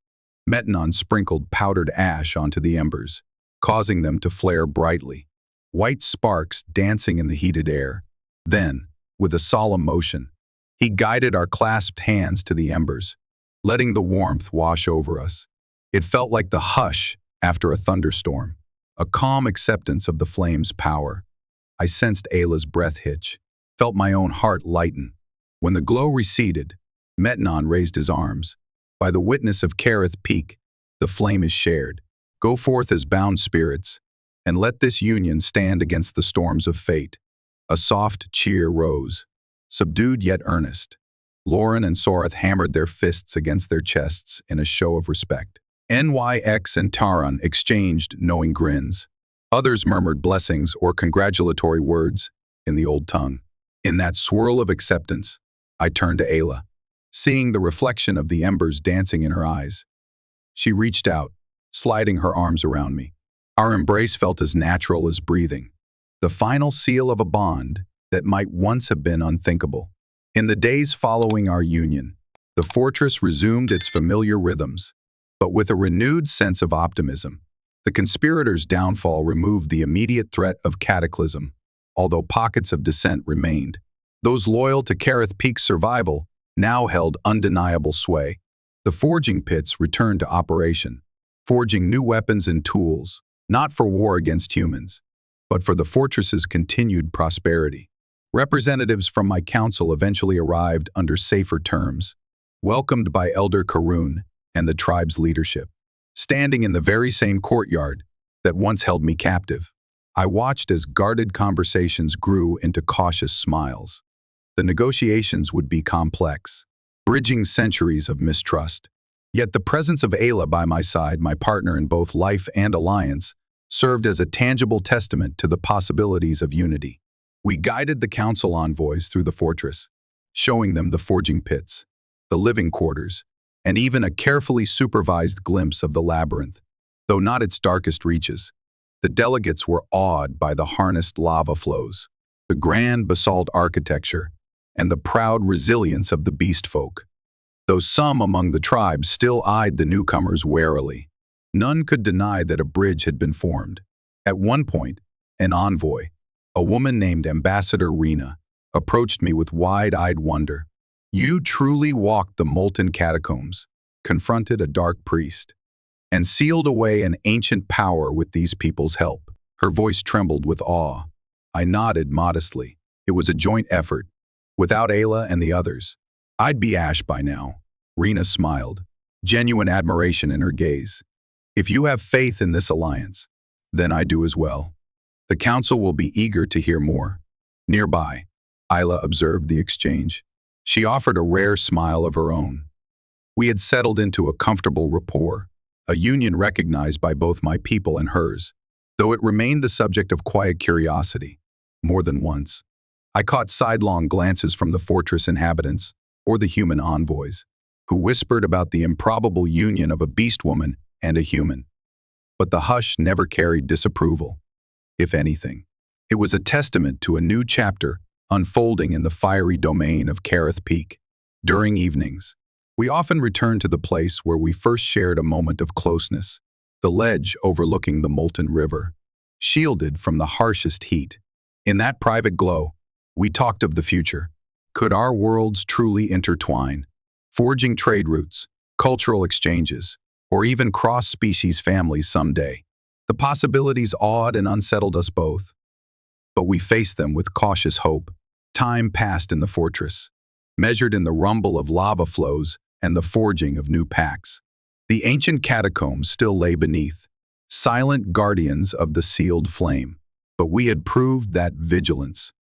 Metanon sprinkled powdered ash onto the embers, causing them to flare brightly, white sparks dancing in the heated air. Then, with a solemn motion, he guided our clasped hands to the embers, letting the warmth wash over us. It felt like the hush after a thunderstorm, a calm acceptance of the flame's power. I sensed Ayla's breath hitch, felt my own heart lighten. When the glow receded, Metanon raised his arms. By the witness of Kareth Peak, the flame is shared. Go forth as bound spirits, and let this union stand against the storms of fate. A soft cheer rose, subdued yet earnest. Lauren and Soreth hammered their fists against their chests in a show of respect. NYX and Taran exchanged knowing grins. Others murmured blessings or congratulatory words in the old tongue. In that swirl of acceptance, I turned to Ayla, seeing the reflection of the embers dancing in her eyes. She reached out, sliding her arms around me. Our embrace felt as natural as breathing, the final seal of a bond that might once have been unthinkable. In the days following our union, the fortress resumed its familiar rhythms, but with a renewed sense of optimism. The conspirators' downfall removed the immediate threat of cataclysm, although pockets of dissent remained. Those loyal to Kareth Peak's survival now held undeniable sway. The forging pits returned to operation, forging new weapons and tools, not for war against humans, but for the fortress's continued prosperity. Representatives from my council eventually arrived under safer terms, welcomed by Elder Karun and the tribe's leadership. Standing in the very same courtyard that once held me captive, I watched as guarded conversations grew into cautious smiles. The negotiations would be complex, bridging centuries of mistrust. Yet the presence of Ayla by my side, my partner in both life and alliance, served as a tangible testament to the possibilities of unity. We guided the council envoys through the fortress, showing them the forging pits, the living quarters, and even a carefully supervised glimpse of the labyrinth. Though not its darkest reaches, the delegates were awed by the harnessed lava flows, the grand basalt architecture, and the proud resilience of the beast folk. Though some among the tribes still eyed the newcomers warily, none could deny that a bridge had been formed. At one point, an envoy, a woman named Ambassador Rena, approached me with wide-eyed wonder. You truly walked the molten catacombs, confronted a dark priest, and sealed away an ancient power with these people's help. Her voice trembled with awe. I nodded modestly. It was a joint effort. Without Ayla and the others, I'd be ash by now. Rena smiled, genuine admiration in her gaze. If you have faith in this alliance, then I do as well. The council will be eager to hear more. Nearby, Ayla observed the exchange. She offered a rare smile of her own. We had settled into a comfortable rapport, a union recognized by both my people and hers, though it remained the subject of quiet curiosity. More than once, I caught sidelong glances from the fortress inhabitants or the human envoys, who whispered about the improbable union of a beastwoman and a human. But the hush never carried disapproval. If anything, It was a testament to a new chapter unfolding in the fiery domain of Kareth Peak. During evenings, we often returned to the place where we first shared a moment of closeness, the ledge overlooking the molten river, shielded from the harshest heat. In that private glow, we talked of the future. Could our worlds truly intertwine, forging trade routes, cultural exchanges, or even cross-species families someday? The possibilities awed and unsettled us both, but we faced them with cautious hope. Time passed in the fortress, measured in the rumble of lava flows and the forging of new packs. The ancient catacombs still lay beneath, silent guardians of the sealed flame. But we had proved that vigilance,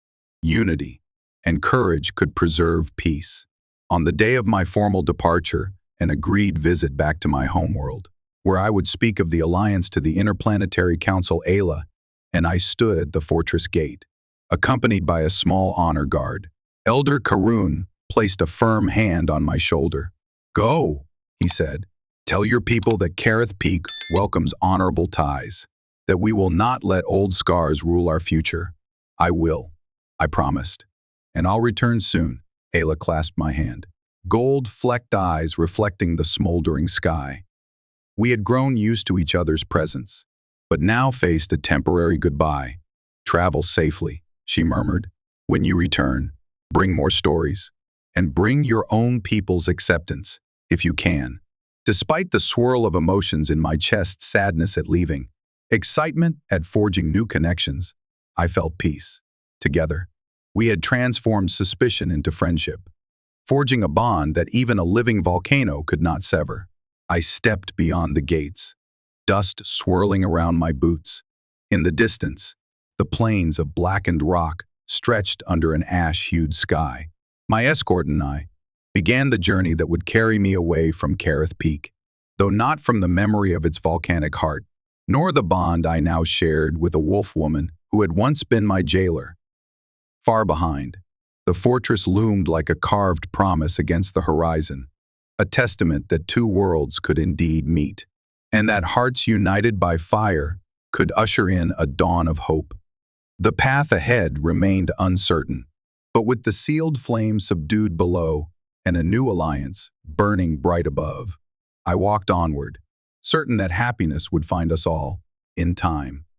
unity, and courage could preserve peace. On the day of my formal departure, an agreed visit back to my homeworld, where I would speak of the alliance to the Interplanetary Council Ayla, and I stood at the fortress gate, accompanied by a small honor guard. Elder Karun placed a firm hand on my shoulder. "Go," he said. "Tell your people that Kareth Peak welcomes honorable ties, that we will not let old scars rule our future." "I will," I promised. "And I'll return soon." Ayla clasped my hand, gold-flecked eyes reflecting the smoldering sky. We had grown used to each other's presence, but now faced a temporary goodbye. "Travel safely," she murmured. "When you return, bring more stories, and bring your own people's acceptance, if you can." Despite the swirl of emotions in my chest, sadness at leaving, excitement at forging new connections, I felt peace. Together, we had transformed suspicion into friendship, forging a bond that even a living volcano could not sever. I stepped beyond the gates, dust swirling around my boots. In the distance, the plains of blackened rock stretched under an ash-hued sky. My escort and I began the journey that would carry me away from Kareth Peak, though not from the memory of its volcanic heart, nor the bond I now shared with a wolf woman who had once been my jailer. Far behind, the fortress loomed like a carved promise against the horizon, a testament that two worlds could indeed meet, and that hearts united by fire could usher in a dawn of hope. The path ahead remained uncertain, but with the sealed flame subdued below and a new alliance burning bright above, I walked onward, certain that happiness would find us all in time.